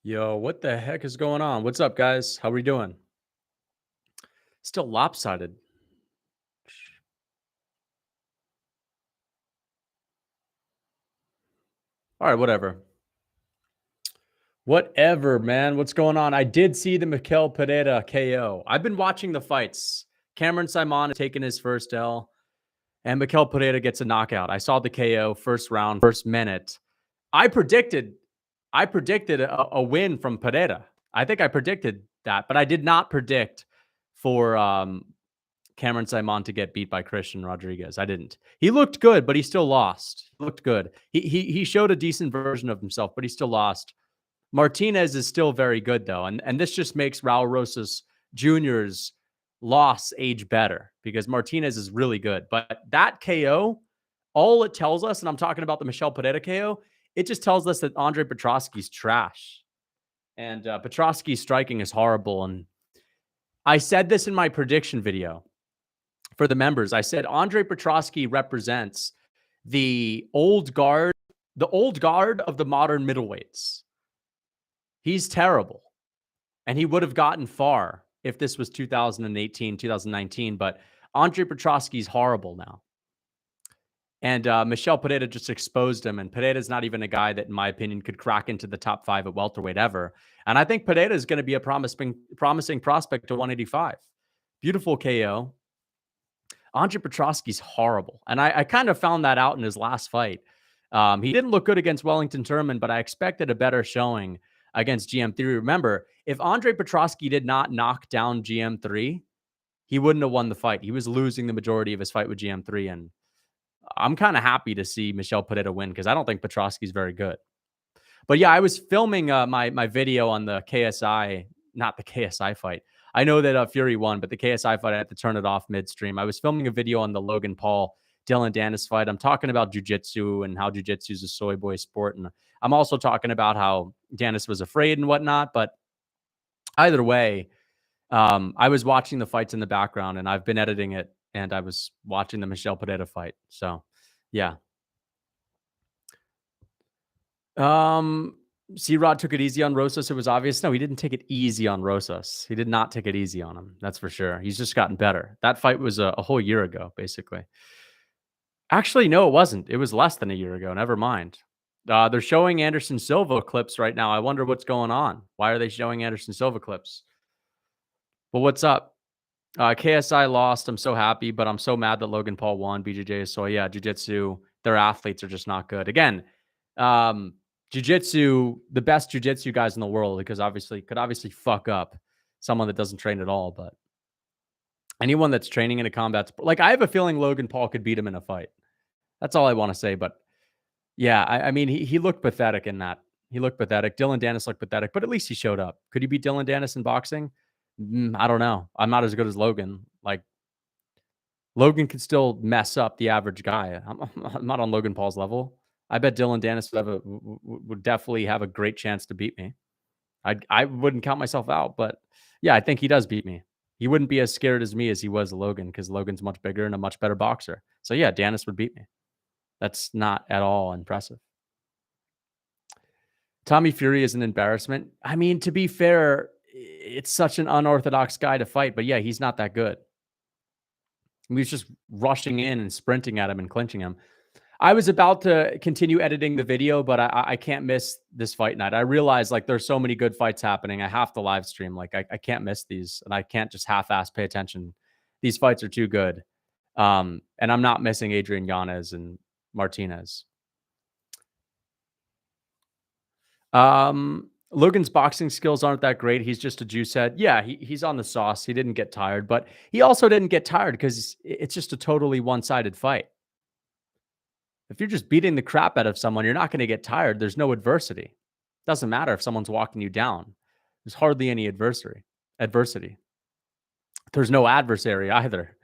Yo, what the heck is going on? What's up, guys? How are we doing? Still lopsided. All right, whatever. Whatever, man. What's going on? I did see the Mikel Pereira KO. I've been watching the fights. Cameron Simon has taken his first L, and Mikel Pereira gets a knockout. I saw the KO first round, first minute. I predicted, I predicted a win from Pereira. I think I predicted that, but I did not predict for Cameron Simon to get beat by Christian Rodriguez. I didn't. He looked good, but he still lost. He looked good. He showed a decent version of himself, but he still lost. Martinez is still very good though, and this just makes Raul Rosas Jr.'s loss age better because Martinez is really good. But that KO, all it tells us, and I'm talking about the Michel Pereira KO, it just tells us that Andre Petroski's trash, and Petroski's striking is horrible. And I said this in my prediction video for the members. I said Andre Petroski represents the old guard of the modern middleweights. He's terrible. And he would have gotten far if this was 2018, 2019. But Andre Petroski's horrible now. And Michel Pereira just exposed him. And Pereira's not even a guy that, in my opinion, could crack into the top 5 at welterweight ever. And I think Pereira is going to be a promising prospect to 185. Beautiful KO. Andre Petroski's horrible. And I kind of found that out in his last fight. He didn't look good against Wellington Turman, but I expected a better showing against GM3. Remember, if Andre Petroski did not knock down GM3, he wouldn't have won the fight. He was losing the majority of his fight with GM3. And I'm kind of happy to see Michel Pereira win because I don't think Petroski's very good. But yeah, I was filming my video on the KSI, not the KSI fight. I know that Fury won, but the KSI fight, I had to turn it off midstream. I was filming a video on the Logan Paul Dylan Dennis fight. I'm talking about jiu-jitsu and how jiu-jitsu is a soy boy sport. And I'm also talking about how Dennis was afraid and whatnot. But either way, I was watching the fights in the background and I've been editing it and I was watching the Michel Pereira fight. So yeah. C-Rod took it easy on Rosas. It was obvious. No, he didn't take it easy on Rosas. He did not take it easy on him. That's for sure. He's just gotten better. That fight was a whole year ago, basically. Actually, no, it wasn't. It was less than a year ago. Never mind. They're showing Anderson Silva clips right now. I wonder what's going on. Why are they showing Anderson Silva clips? Well, what's up? KSI lost. I'm so happy, but I'm so mad that Logan Paul won. BJJ. So yeah, jiu-jitsu, their athletes are just not good. Again, jiu-jitsu, the best jiu-jitsu guys in the world, because could obviously fuck up someone that doesn't train at all. But anyone that's training in a combat sport, like I have a feeling Logan Paul could beat him in a fight. That's all I want to say. But yeah, I mean, he looked pathetic in that. He looked pathetic. Dylan Dennis looked pathetic, but at least he showed up. Could he beat Dylan Dennis in boxing? I don't know. I'm not as good as Logan. Like Logan could still mess up the average guy. I'm not on Logan Paul's level. I bet Dylan Dennis would definitely have a great chance to beat me. I wouldn't count myself out, but yeah, I think he does beat me. He wouldn't be as scared as me as he was Logan because Logan's much bigger and a much better boxer. So yeah, Dennis would beat me. That's not at all impressive. Tommy Fury is an embarrassment. I mean, to be fair, it's such an unorthodox guy to fight, but yeah, he's not that good. He was just rushing in and sprinting at him and clinching him. I was about to continue editing the video, but I can't miss this fight night. I realized like there's so many good fights happening. I have to live stream. Like I can't miss these, and I can't just half-ass pay attention. These fights are too good. And I'm not missing Adrian Yanez and Martinez. Logan's boxing skills aren't that great. He's just a juice head. Yeah, he's on the sauce. He didn't get tired, but he also didn't get tired because it's just a totally one-sided fight. If you're just beating the crap out of someone, you're not going to get tired. There's no adversity. Doesn't matter if someone's walking you down. There's hardly any adversity. There's no adversary either.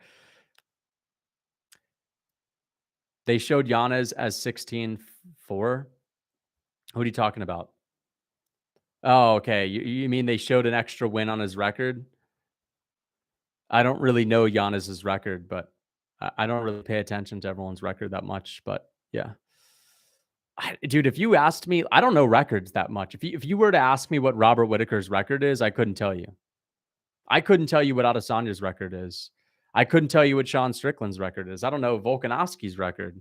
They showed Giannis as 16-4. What are you talking about? Oh, okay. You mean they showed an extra win on his record? I don't really know Giannis's record, but I don't really pay attention to everyone's record that much. But yeah. Dude, if you asked me, I don't know records that much. If you were to ask me what Robert Whitaker's record is, I couldn't tell you. I couldn't tell you what Adesanya's record is. I couldn't tell you what Sean Strickland's record is. I don't know Volkanovski's record.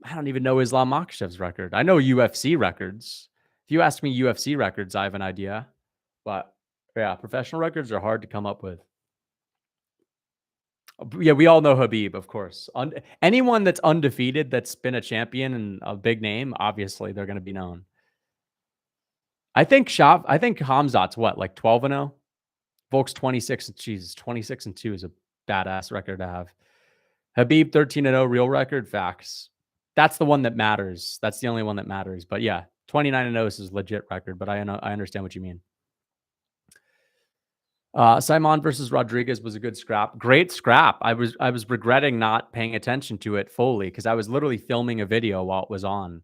I don't even know Islam Makhachev's record. I know UFC records. If you ask me UFC records, I have an idea. But yeah, professional records are hard to come up with. Yeah, we all know Khabib, of course. Anyone that's undefeated that's been a champion and a big name, obviously they're going to be known. I think Hamzat's what, like 12-0? Volk's 26 and Jesus, 26-2 is a badass record to have. Khabib 13-0 real record, facts. That's the one that matters. That's the only one that matters. But yeah, 29-0 is his legit record, but I understand what you mean. Simon versus Rodriguez was a good scrap. Great scrap. I was regretting not paying attention to it fully because I was literally filming a video while it was on,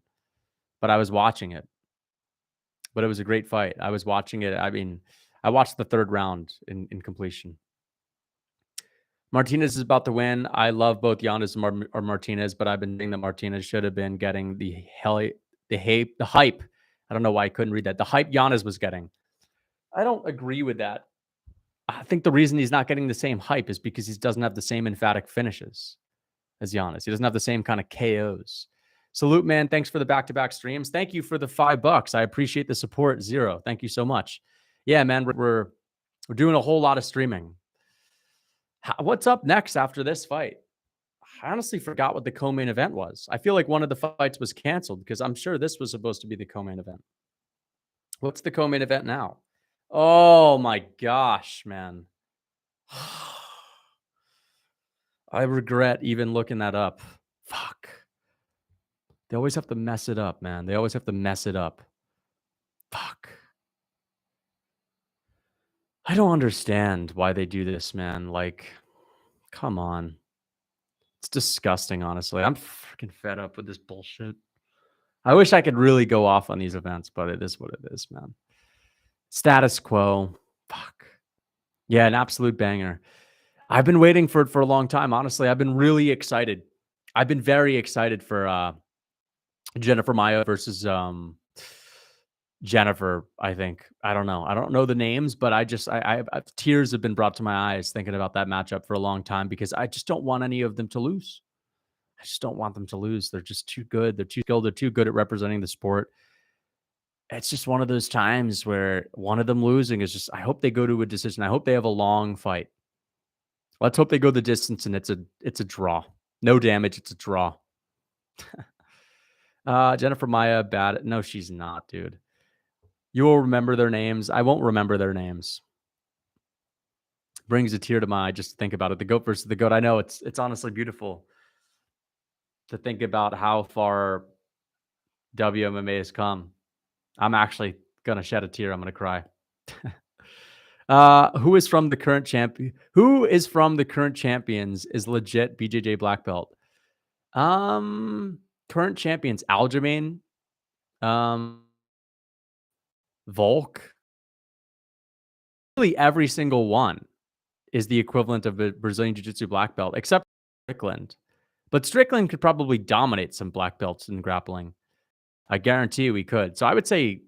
but I was watching it. But it was a great fight. I was watching it. I mean, I watched the third round in completion. Martinez is about to win. I love both Giannis and Martinez, but I've been thinking that Martinez should have been getting the hype. I don't know why I couldn't read that. The hype Giannis was getting. I don't agree with that. I think the reason he's not getting the same hype is because he doesn't have the same emphatic finishes as Giannis. He doesn't have the same kind of KOs. Salute, man. Thanks for the back-to-back streams. Thank you for the $5. I appreciate the support. Zero. Thank you so much. Yeah, man, we're doing a whole lot of streaming. What's up next after this fight? I honestly forgot what the co-main event was. I feel like one of the fights was canceled because I'm sure this was supposed to be the co-main event. What's the co-main event now? Oh my gosh, man. I regret even looking that up. Fuck. They always have to mess it up, man. They always have to mess it up. Fuck. I don't understand why they do this, man. Like, come on. It's disgusting, honestly. I'm freaking fed up with this bullshit. I wish I could really go off on these events, but it is what it is, man. Status quo. Fuck. Yeah, an absolute banger. I've been waiting for it for a long time, honestly. I've been really excited. I've been very excited for Jennifer Maia versus Jennifer, I think. I don't know. I don't know the names, but tears have been brought to my eyes thinking about that matchup for a long time because I just don't want any of them to lose. I just don't want them to lose. They're just too good. They're too skilled. They're too good at representing the sport. It's just one of those times where one of them losing is just, I hope they go to a decision. I hope they have a long fight. Let's hope they go the distance and it's a draw. No damage. It's a draw. Jennifer Maia, bad. No, she's not, dude. You will remember their names. I won't remember their names. Brings a tear to my eye just to think about it. The GOAT versus the GOAT. I know it's honestly beautiful to think about how far WMMA has come. I'm actually going to shed a tear. I'm going to cry. Who is from the current champion? Who is from the current champions is legit BJJ black belt. Current champions, Aljamain, Volk. Really every single one is the equivalent of a Brazilian Jiu-Jitsu black belt, except Strickland. But Strickland could probably dominate some black belts in grappling. I guarantee we could. So I would say,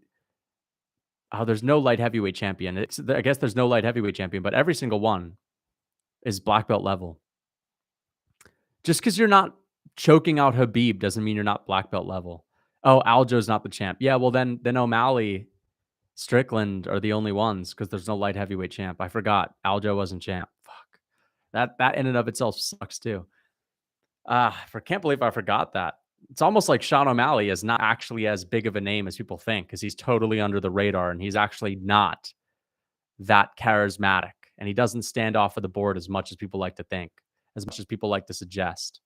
there's no light heavyweight champion. I guess there's no light heavyweight champion, but every single one is black belt level. Just because you're not choking out Khabib doesn't mean you're not black belt level. Oh, Aljo's not the champ. Yeah, well then O'Malley, Strickland are the only ones because there's no light heavyweight champ. I forgot Aljo wasn't champ. Fuck. That in and of itself sucks too. I can't believe I forgot that. It's almost like Sean O'Malley is not actually as big of a name as people think because he's totally under the radar and he's actually not that charismatic and he doesn't stand off of the board as much as people like to think, as much as people like to suggest.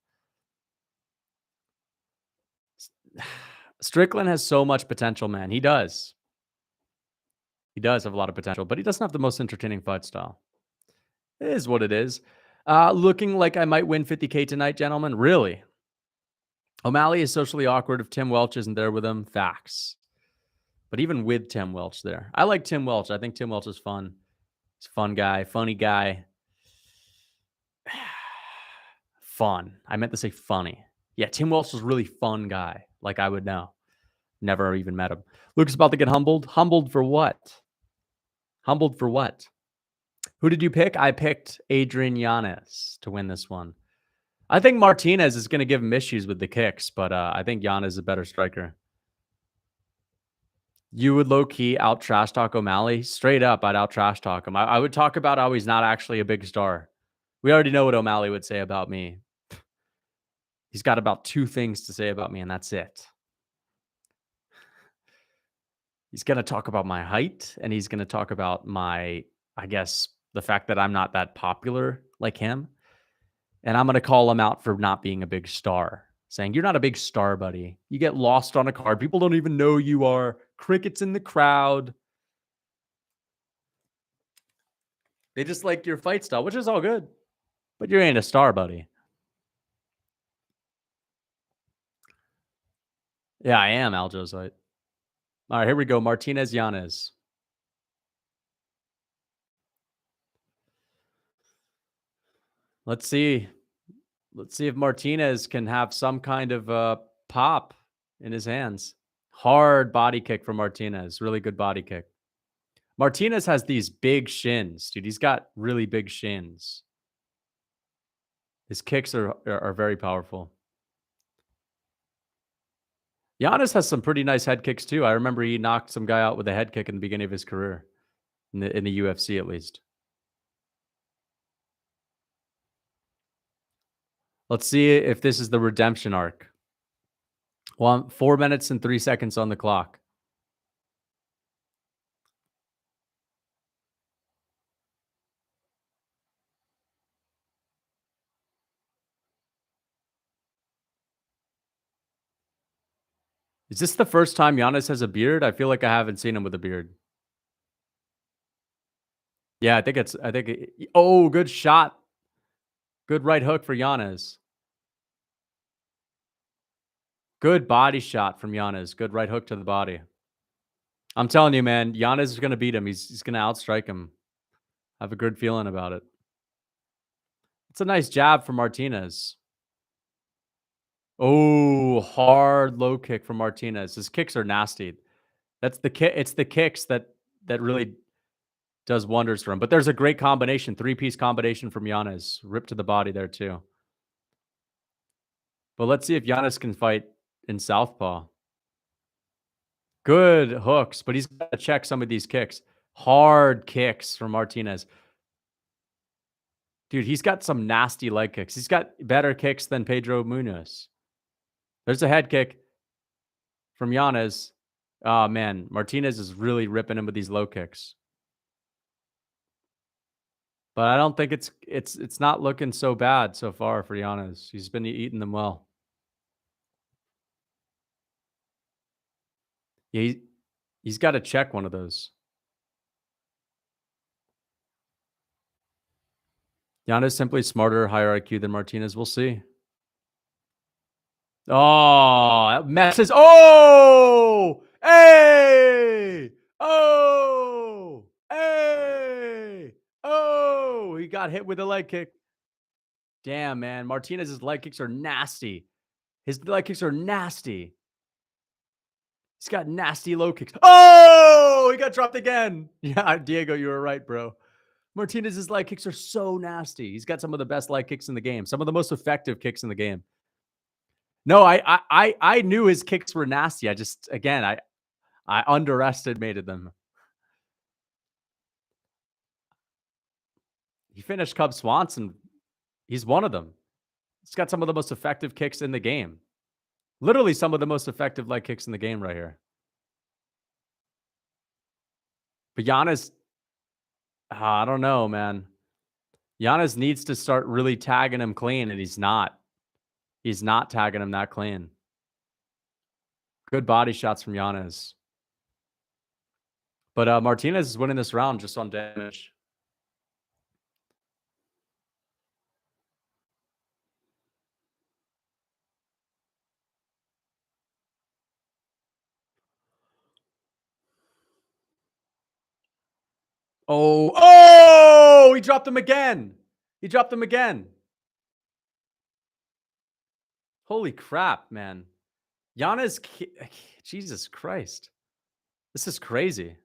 Strickland has so much potential, man. He does. He does have a lot of potential, but he doesn't have the most entertaining fight style. It is what it is. Looking like I might win 50K tonight, gentlemen. Really? O'Malley is socially awkward if Tim Welch isn't there with him. Facts. But even with Tim Welch there, I like Tim Welch. I think Tim Welch is fun. He's a fun guy, funny guy. Fun. I meant to say funny. Yeah, Tim Welsh was a really fun guy. Like I would know. Never even met him. Luke's about to get humbled. Humbled for what? Humbled for what? Who did you pick? I picked Adrian Giannis to win this one. I think Martinez is going to give him issues with the kicks, but I think Giannis is a better striker. You would low key out trash talk O'Malley? Straight up, I'd out trash talk him. I would talk about how he's not actually a big star. We already know what O'Malley would say about me. He's got about 2 things to say about me, and that's it. He's going to talk about my height, and he's going to talk about my, I guess, the fact that I'm not that popular like him. And I'm going to call him out for not being a big star, saying, you're not a big star, buddy. You get lost on a card. People don't even know you are. Crickets in the crowd. They just like your fight style, which is all good. But you ain't a star, buddy. Yeah, I am, Aljosite. All right, here we go. Martinez Giannis. Let's see. Let's see if Martinez can have some kind of pop in his hands. Hard body kick from Martinez. Really good body kick. Martinez has these big shins, dude. He's got really big shins. His kicks are very powerful. Giannis has some pretty nice head kicks too. I remember he knocked some guy out with a head kick in the beginning of his career, in the UFC at least. Let's see if this is the redemption arc. Well, 4 minutes and 3 seconds on the clock. Is this the first time Giannis has a beard? I feel like I haven't seen him with a beard. Yeah, oh, good shot. Good right hook for Giannis. Good body shot from Giannis. Good right hook to the body. I'm telling you, man, Giannis is going to beat him. He's going to outstrike him. I have a good feeling about it. It's a nice jab from Martinez. Oh, hard low kick from Martinez. His kicks are nasty. That's the kick. It's the kicks that really does wonders for him. But there's a great combination, 3-piece combination from Giannis. Rip to the body there too. But let's see if Giannis can fight in southpaw. Good hooks, but he's got to check some of these kicks. Hard kicks from Martinez. Dude, he's got some nasty leg kicks. He's got better kicks than Pedro Munoz. There's a head kick from Giannis. Oh, man. Martinez is really ripping him with these low kicks. But I don't think it's not looking so bad so far for Giannis. He's been eating them well. Yeah, he's got to check one of those. Giannis simply smarter, higher IQ than Martinez. We'll see. Oh, that messes. Oh, hey, oh, hey, oh. He got hit with a leg kick. Damn, man. Martinez's leg kicks are nasty. His leg kicks are nasty. He's got nasty low kicks. Oh, he got dropped again. Yeah, Diego, you were right, bro. Martinez's leg kicks are so nasty. He's got some of the best leg kicks in the game. Some of the most effective kicks in the game. No, I knew his kicks were nasty. I just, again, I underestimated them. He finished Cub Swanson. He's one of them. He's got some of the most effective kicks in the game. Literally some of the most effective leg kicks in the game right here. But Giannis, I don't know, man. Giannis needs to start really tagging him clean, and he's not. He's not tagging him that clean. Good body shots from Giannis. But Martinez is winning this round just on damage. Oh, he dropped him again. He dropped him again. Holy crap, man. Giannis, Jesus Christ. This is crazy.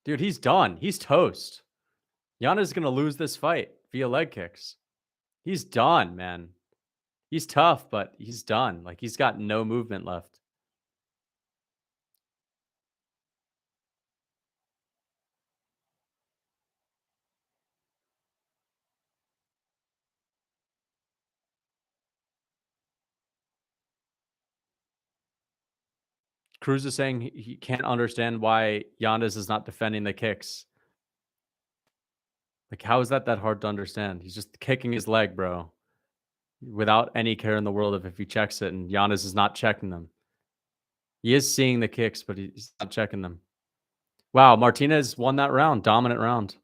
Dude, he's done. He's toast. Giannis is going to lose this fight via leg kicks. He's done, man. He's tough, but he's done. Like, he's got no movement left. Cruz is saying he can't understand why Giannis is not defending the kicks. Like, how is that hard to understand? He's just kicking his leg, bro, without any care in the world of if he checks it, and Giannis is not checking them. He is seeing the kicks, but he's not checking them. Wow, Martinez won that round. Dominant round.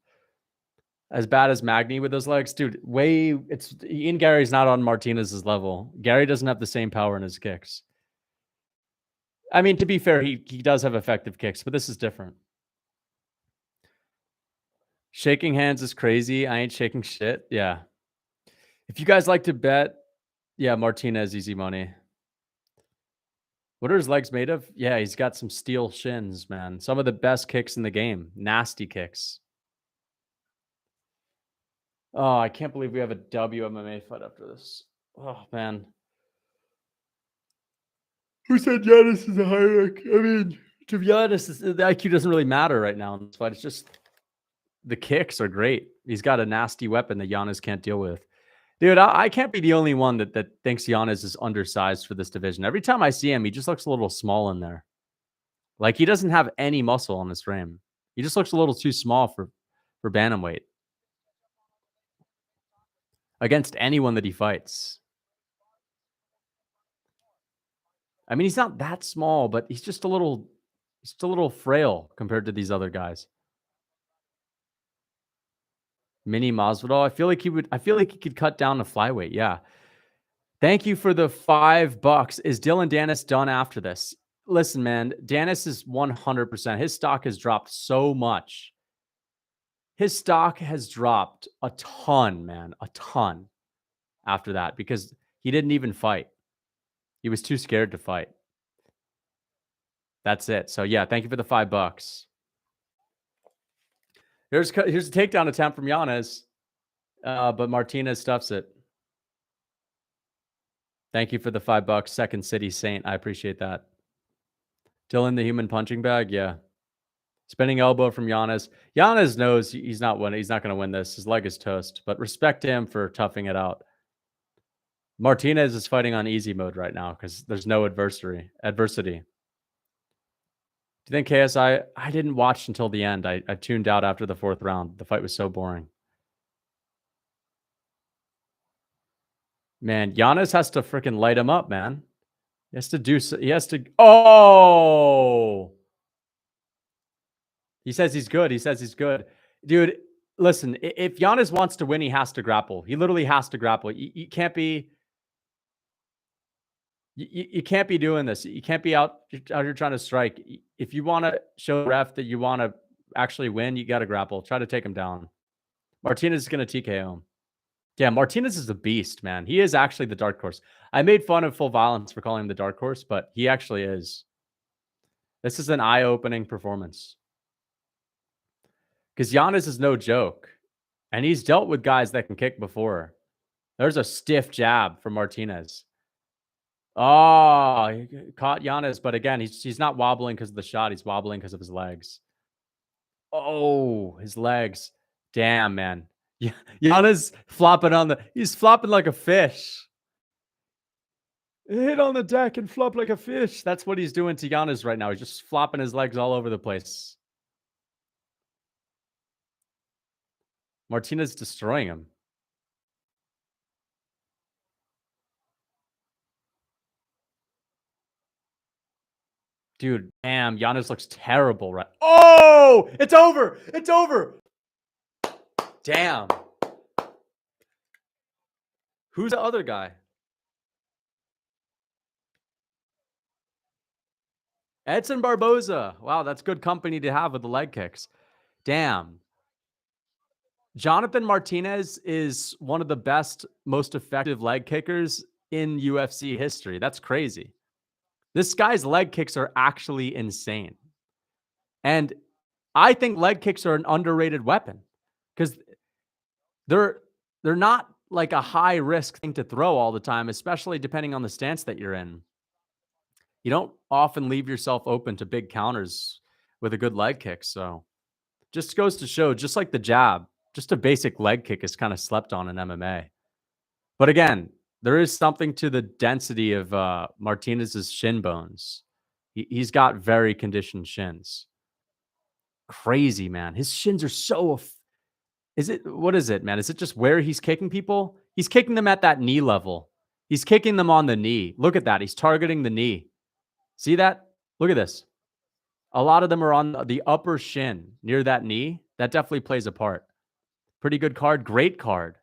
As bad as Magny with those legs, dude. It's Ian Gary's not on Martinez's level. Gary doesn't have the same power in his kicks. I mean, to be fair, he does have effective kicks, but this is different. Shaking hands is crazy. I ain't shaking shit. Yeah. If you guys like to bet, yeah, Martinez easy money. What are his legs made of? Yeah, he's got some steel shins, man. Some of the best kicks in the game. Nasty kicks. Oh, I can't believe we have a WMMA fight after this. Oh, man. Who said Giannis is a high rank? I mean, to be honest, the IQ doesn't really matter right now in this fight. It's just the kicks are great. He's got a nasty weapon that Giannis can't deal with. Dude, I can't be the only one that thinks Giannis is undersized for this division. Every time I see him, he just looks a little small in there. Like, he doesn't have any muscle on his frame. He just looks a little too small for bantamweight against anyone that he fights. I mean, he's not that small, but he's just a little frail compared to these other guys. Mini Masvidal. I feel like he could cut down to flyweight. Yeah. Thank you for the $5. Is Dylan Dennis done after this? Listen, man, Dennis is 100%. His stock has dropped so much. His stock has dropped a ton, man, a ton after that because he didn't even fight. He was too scared to fight. That's it. So yeah, thank you for the $5. Here's a takedown attempt from Giannis, but Martinez stuffs it. Thank you for the $5. Second City Saint. I appreciate that. Dylan, the human punching bag. Yeah. Spinning elbow from Giannis. Giannis knows he's not winning. He's not going to win this. His leg is toast, but respect him for toughing it out. Martinez is fighting on easy mode right now because there's no adversity. Do you think KSI? I didn't watch until the end. I tuned out after the 4th round. The fight was so boring. Man, Giannis has to freaking light him up, man. He has to do. He has to. Oh, he says he's good. He says he's good, dude. Listen, if Giannis wants to win, he has to grapple. He literally has to grapple. You can't be. You can't be doing this. You can't be out here trying to strike. If you want to show ref that you want to actually win, you got to grapple. Try to take him down. Martinez is going to TKO him. Yeah, Martinez is a beast, man. He is actually the dark horse. I made fun of Full Violence for calling him the dark horse, but he actually is. This is an eye-opening performance. Because Giannis is no joke. And he's dealt with guys that can kick before. There's a stiff jab from Martinez. Oh, he caught Giannis, but again, he's not wobbling because of the shot. He's wobbling because of his legs. Oh, his legs. Damn, man. Giannis flopping he's flopping like a fish. Hit on the deck and flop like a fish. That's what he's doing to Giannis right now. He's just flopping his legs all over the place. Martinez destroying him. Dude, damn, Giannis looks terrible, right? Oh, it's over. It's over. Damn. Who's the other guy? Edson Barboza. Wow, that's good company to have with the leg kicks. Damn. Jonathan Martinez is one of the best, most effective leg kickers in UFC history. That's crazy. This guy's leg kicks are actually insane. And I think leg kicks are an underrated weapon because they're they're not like a high risk thing to throw all the time, especially depending on the stance that you're in. You don't often leave yourself open to big counters with a good leg kick. So just goes to show, just like the jab, just a basic leg kick is kind of slept on in MMA. But again, there is something to the density of Martinez's shin bones. He's got very conditioned shins. Crazy, man. His shins are so. What is it, man? Is it just where he's kicking people? He's kicking them at that knee level. He's kicking them on the knee. Look at that. He's targeting the knee. See that? Look at this. A lot of them are on the upper shin near that knee. That definitely plays a part. Pretty good card. Great card.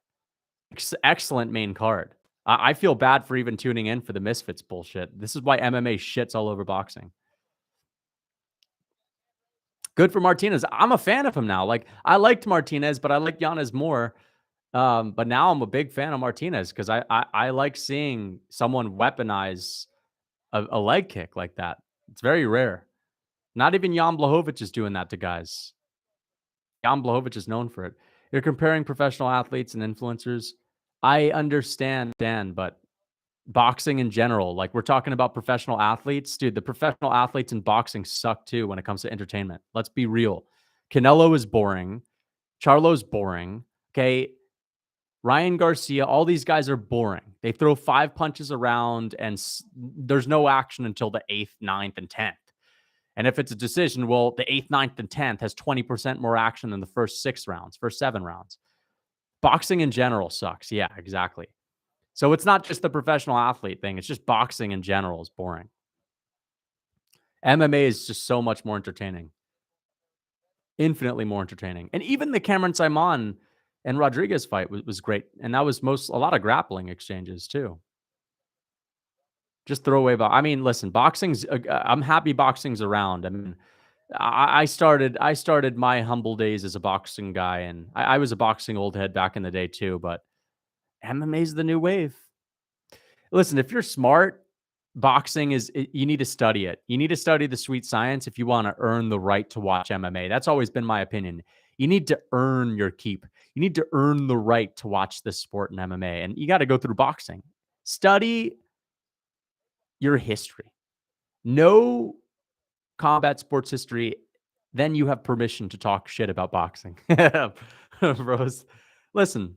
Excellent main card. I feel bad for even tuning in for the Misfits bullshit. This is why MMA shits all over boxing. Good for Martinez. I'm a fan of him now. Like, I liked Martinez, but I like Giannis more. But now I'm a big fan of Martinez because I like seeing someone weaponize a leg kick like that. It's very rare. Not even Jan Blachowicz is doing that to guys. Jan Blachowicz is known for it. You're comparing professional athletes and influencers. I understand, Dan, but boxing in general, like we're talking about professional athletes, dude, the professional athletes in boxing suck too when it comes to entertainment. Let's be real. Canelo is boring. Charlo's boring. Okay. Ryan Garcia, all these guys are boring. They throw 5 punches around and there's no action until the 8th, 9th, and 10th. And if it's a decision, well, the 8th, 9th, and 10th has 20% more action than the first 6 rounds, first 7 rounds. Boxing in general sucks. Yeah, exactly. So it's not just the professional athlete thing. It's just boxing in general is boring. MMA is just so much more entertaining. Infinitely more entertaining. And even the Cameron Simon and Rodriguez fight was great. And that was a lot of grappling exchanges too. Just throw away. I mean, listen, boxing's, I'm happy boxing's around. I mean, I started my humble days as a boxing guy, and I was a boxing old head back in the day too, but MMA is the new wave. Listen, if you're smart, boxing you need to study it. You need to study the sweet science if you want to earn the right to watch MMA. That's always been my opinion. You need to earn your keep. You need to earn the right to watch this sport in MMA, and you got to go through boxing. Study your history. Know combat sports history, then you have permission to talk shit about boxing. Bros, listen,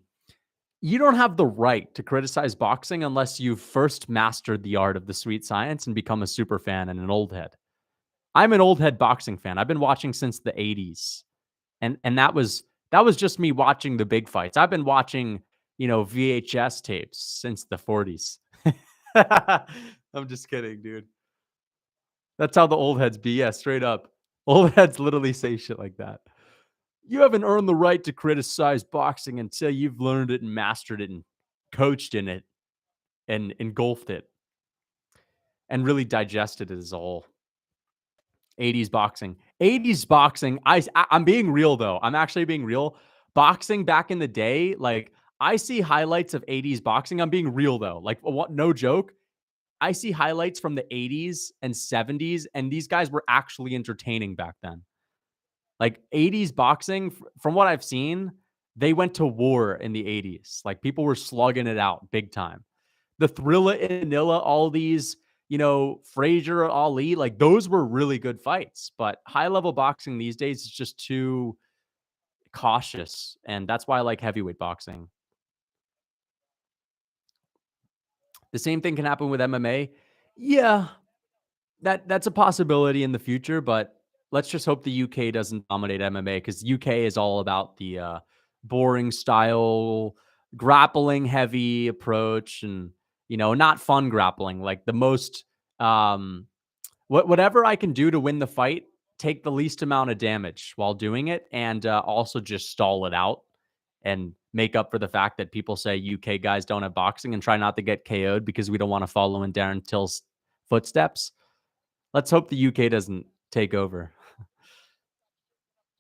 you don't have the right to criticize boxing unless you've first mastered the art of the sweet science and become a super fan and an old head. I'm an old head boxing fan. I've been watching since the 80s. And that was just me watching the big fights. I've been watching, VHS tapes since the 40s. I'm just kidding, dude. That's how the old heads be. Yeah, straight up. Old heads literally say shit like that. You haven't earned the right to criticize boxing until you've learned it and mastered it and coached in it and engulfed it and really digested it as a whole. 80s boxing. 80s boxing. I'm being real, though. I'm actually being real. Boxing back in the day, like, I see highlights of 80s boxing. I'm being real, though. Like, no joke. I see highlights from the 80s and 70s, and these guys were actually entertaining back then. Like 80s boxing, from what I've seen, they went to war in the 80s. Like people were slugging it out big time. The Thrilla and Nilla, all these, Frazier, Ali, like those were really good fights. But high level boxing these days is just too cautious. And that's why I like heavyweight boxing. The same thing can happen with MMA. Yeah, that's a possibility in the future, but let's just hope the UK doesn't dominate MMA because UK is all about the boring style, grappling heavy approach, and not fun grappling. Like the most, whatever I can do to win the fight, take the least amount of damage while doing it, and also just stall it out and make up for the fact that people say UK guys don't have boxing and try not to get KO'd because we don't want to follow in Darren Till's footsteps. Let's hope the UK doesn't take over.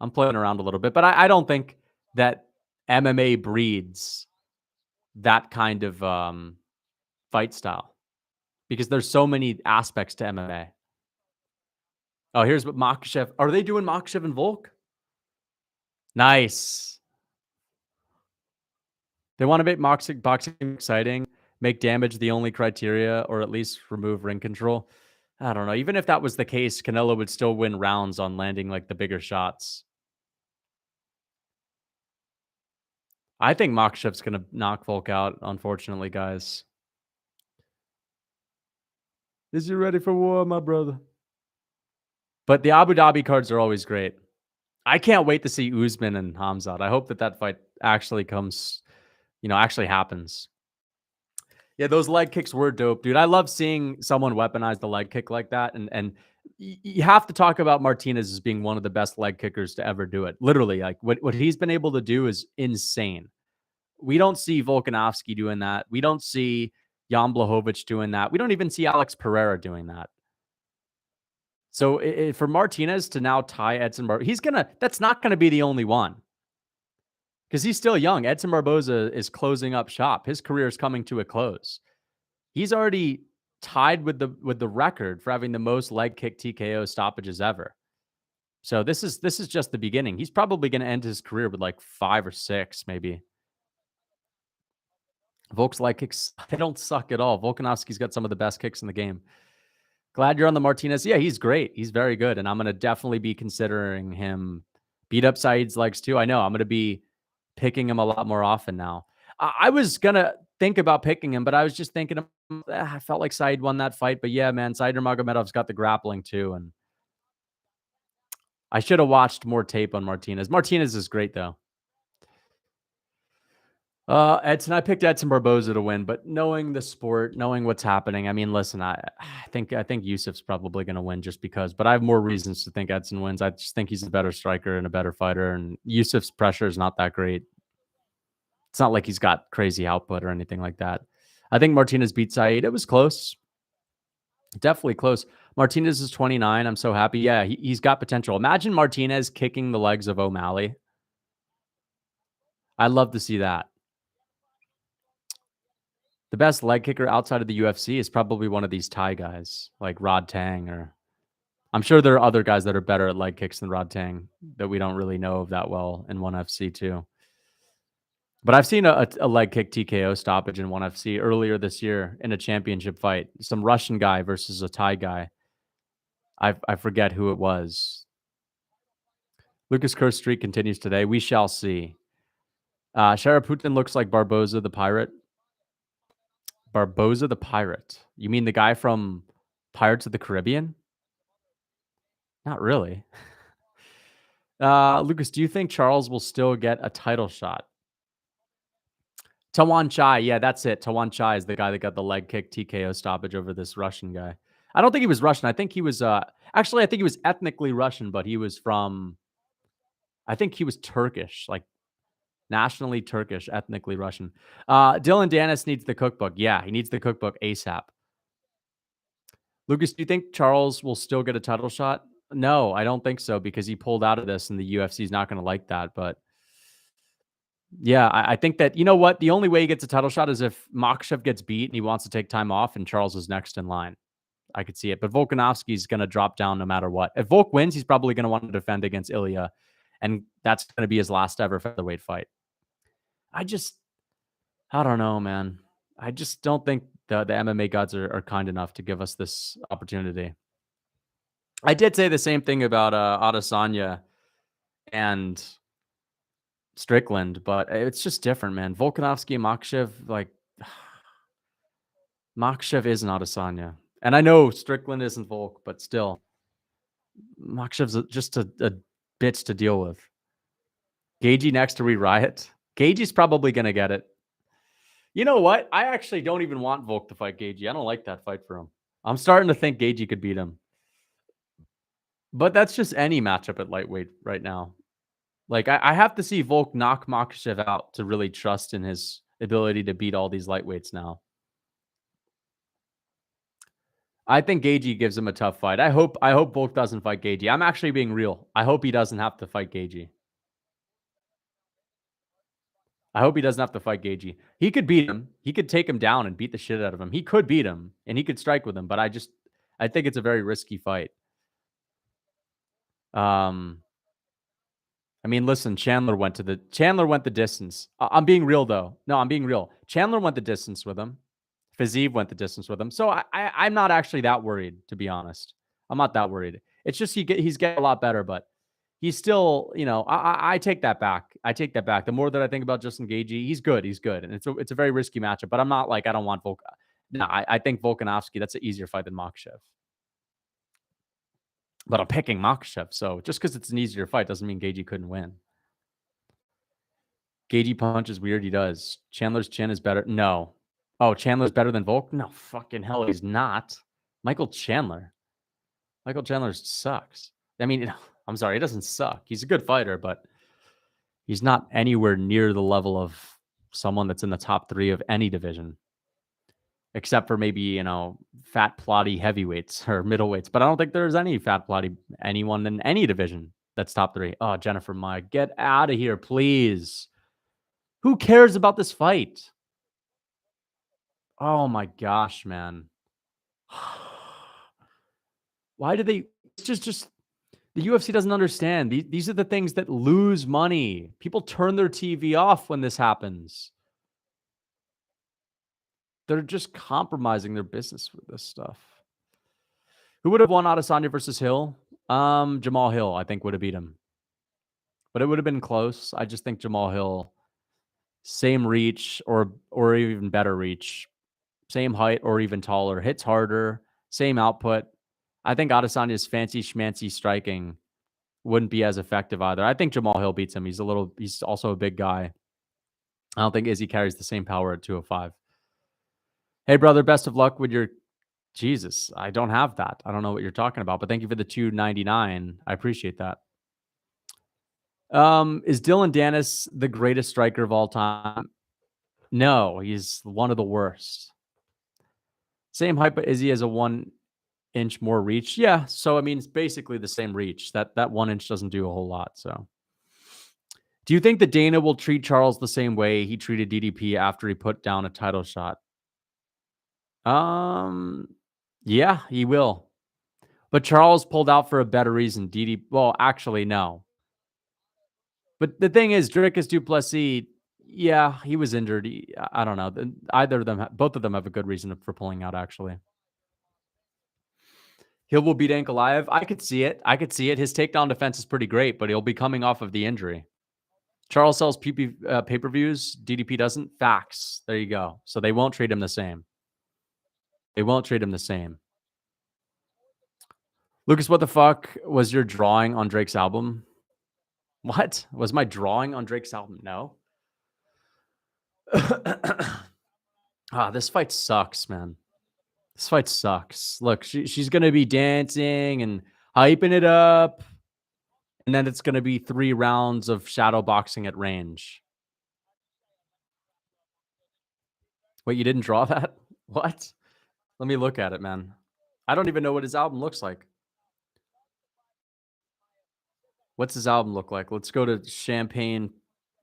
I'm playing around a little bit, but I don't think that MMA breeds that kind of fight style because there's so many aspects to MMA. Oh, here's what Makhachev. Are they doing Makhachev and Volk? Nice. They want to make boxing exciting, make damage the only criteria, or at least remove ring control. I don't know. Even if that was the case, Canelo would still win rounds on landing like the bigger shots. I think Makhachev's going to knock Volk out, unfortunately, guys. Is you ready for war, my brother? But the Abu Dhabi cards are always great. I can't wait to see Usman and Hamzat. I hope that fight actually comes, actually happens. Yeah, those leg kicks were dope, dude. I love seeing someone weaponize the leg kick like that. And you have to talk about Martinez as being one of the best leg kickers to ever do it. Literally, like what he's been able to do is insane. We don't see Volkanovski doing that. We don't see Jan Blachowicz doing that. We don't even see Alex Pereira doing that. So for Martinez to now tie Edson Barboza, that's not going to be the only one because he's still young. Edson Barboza is closing up shop. His career is coming to a close. He's already tied with the record for having the most leg kick TKO stoppages ever. So this is just the beginning. He's probably going to end his career with like 5 or 6, maybe. Volk's leg kicks, they don't suck at all. Volkanovski's got some of the best kicks in the game. Glad you're on the Martinez. Yeah, he's great. He's very good. And I'm going to definitely be considering him beat up Said's legs too. I know I'm going to be picking him a lot more often now. I was going to think about picking him, but I was just thinking, I felt like Said won that fight. But yeah, man, Said Nurmagomedov's got the grappling too. And I should have watched more tape on Martinez. Martinez is great though. Edson, I picked Edson Barboza to win, but knowing the sport, knowing what's happening, I mean, listen, I think Yusuff's probably going to win just because, but I have more reasons to think Edson wins. I just think he's a better striker and a better fighter, and Yusuff's pressure is not that great. It's not like he's got crazy output or anything like that. I think Martinez beat Said. It was close. Definitely close. Martinez is 29. I'm so happy. Yeah, he's got potential. Imagine Martinez kicking the legs of O'Malley. I'd love to see that. The best leg kicker outside of the UFC is probably one of these Thai guys, like Rod Tang, or I'm sure there are other guys that are better at leg kicks than Rod Tang that we don't really know of that well in ONE FC too. But I've seen a leg kick TKO stoppage in ONE FC earlier this year in a championship fight. Some Russian guy versus a Thai guy. I forget who it was. Lucas Curse streak continues today. We shall see. Sharaputin looks like Barboza the Pirate. Barboza the Pirate. You mean the guy from Pirates of the Caribbean? Not really. Lucas, do you think Charles will still get a title shot? Tawan Chai. Yeah, that's it. Tawan Chai is the guy that got the leg kick TKO stoppage over this Russian guy. I don't think he was Russian. I think he was actually I think he was ethnically Russian, but he was from I think he was Turkish, like nationally Turkish, ethnically Russian. Dylan Dennis needs the cookbook. Yeah, he needs the cookbook ASAP. Lucas, do you think Charles will still get a title shot? No, I don't think so because he pulled out of this and the UFC is not going to like that. But yeah, I think that, you know what? The only way he gets a title shot is if Makhachev gets beat and he wants to take time off and Charles is next in line. I could see it. But Volkanovski's going to drop down no matter what. If Volk wins, he's probably going to want to defend against Ilya. And that's going to be his last ever featherweight fight. I don't know, man. I just don't think the MMA gods are kind enough to give us this opportunity. I did say the same thing about Adesanya and Strickland, but it's just different, man. Volkanovski and Makhachev, like Makhachev isn't Adesanya. And I know Strickland isn't Volk, but still, Makhachev's just a bitch to deal with. Gagey next to Riot. Gagey's probably going to get it. You know what? I actually don't even want Volk to fight Gagey. I don't like that fight for him. I'm starting to think Gagey could beat him. But that's just any matchup at lightweight right now. Like, I have to see Volk knock Makhachev out to really trust in his ability to beat all these lightweights now. I think Gagey gives him a tough fight. I hope Volk doesn't fight Gagey. I'm actually being real. I hope he doesn't have to fight Gagey. I hope he doesn't have to fight Gagey. He could beat him. He could take him down and beat the shit out of him. He could beat him and he could strike with him, but I think it's a very risky fight. Um, I mean, listen, Chandler went the distance. I'm being real though. No, I'm being real. Chandler went the distance with him. Fiziev went the distance with him. So I'm not actually that worried, to be honest. I'm not that worried. It's just he's getting a lot better, but he's still, I take that back. I take that back. The more that I think about Justin Gaethje, he's good. He's good, and it's a very risky matchup. But I'm not like I don't want Volk. No, I think Volkanovski. That's an easier fight than Makhachev. But I'm picking Makhachev, so just because it's an easier fight doesn't mean Gaethje couldn't win. Gaethje punch is weird. He does. Chandler's chin is better. No. Oh, Chandler's better than Volk? No fucking hell, he's not. Michael Chandler sucks. I mean, I'm sorry, he doesn't suck. He's a good fighter, but he's not anywhere near the level of someone that's in the top 3 of any division. Except for maybe, fat plotty heavyweights or middleweights. But I don't think there's any fat plotty anyone in any division that's top 3. Oh, Jennifer Maya, get out of here, please. Who cares about this fight? Oh my gosh, man. Why do they just the UFC doesn't understand. These are the things that lose money. People turn their TV off when this happens. They're just compromising their business with this stuff. Who would have won Adesanya versus Hill? Jamal Hill, I think, would have beat him. But it would have been close. I just think Jamal Hill, same reach or even better reach, same height or even taller, hits harder, same output. I think Adesanya's fancy schmancy striking wouldn't be as effective either. I think Jamal Hill beats him. He's also a big guy. I don't think Izzy carries the same power at 205. Hey, brother, best of luck with your... Jesus, I don't have that. I don't know what you're talking about, but thank you for the $2.99. I appreciate that. Is Dylan Dennis the greatest striker of all time? No, he's one of the worst. Same height, but Izzy has a 1 inch more reach. Yeah, so I mean, it's basically the same reach. That 1 inch doesn't do a whole lot. So, do you think that Dana will treat Charles the same way he treated DDP after he put down a title shot? Yeah, he will. But Charles pulled out for a better reason. Well, actually, no. But the thing is, Dricus du Plessis, yeah, he was injured. I don't know. Both of them have a good reason for pulling out, actually. Hill will beat Ankalaev. I could see it. His takedown defense is pretty great, but he'll be coming off of the injury. Charles sells pay-per-views. DDP doesn't. Facts. There you go. So they won't treat him the same. Lucas, what the fuck was your drawing on Drake's album? What? Was my drawing on Drake's album? No. This fight sucks, man. This fight sucks. Look, she's going to be dancing and hyping it up. And then it's going to be 3 rounds of shadow boxing at range. Wait, you didn't draw that? What? Let me look at it, man. I don't even know what his album looks like. What's his album look like? Let's go to Champagne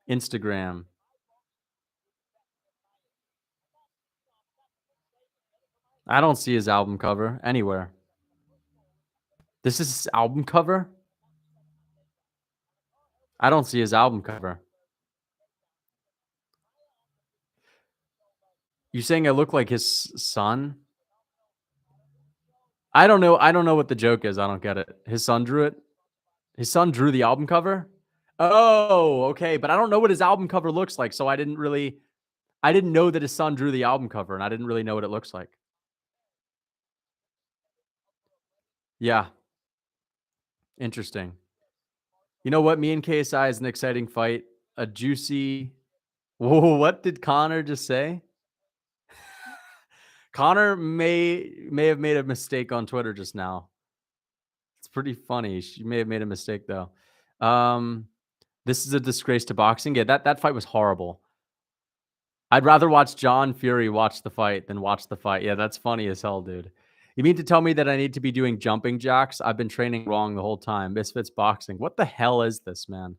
Instagram. I don't see his album cover anywhere. This is his album cover? I don't see his album cover. You saying I look like his son? I don't know what the joke is. I don't get it. His son drew it? His son drew the album cover? Oh, okay. But I don't know what his album cover looks like, so I didn't know that his son drew the album cover, and I didn't really know what it looks like. Yeah. Interesting. You know what? Me and KSI is an exciting fight. A juicy... Whoa, what did Connor just say? Connor may have made a mistake on Twitter just now. It's pretty funny. She may have made a mistake, though. This is a disgrace to boxing. Yeah, that fight was horrible. I'd rather watch John Fury watch the fight than watch the fight. Yeah, that's funny as hell, dude. You mean to tell me that I need to be doing jumping jacks? I've been training wrong the whole time. Misfits boxing. What the hell is this, man?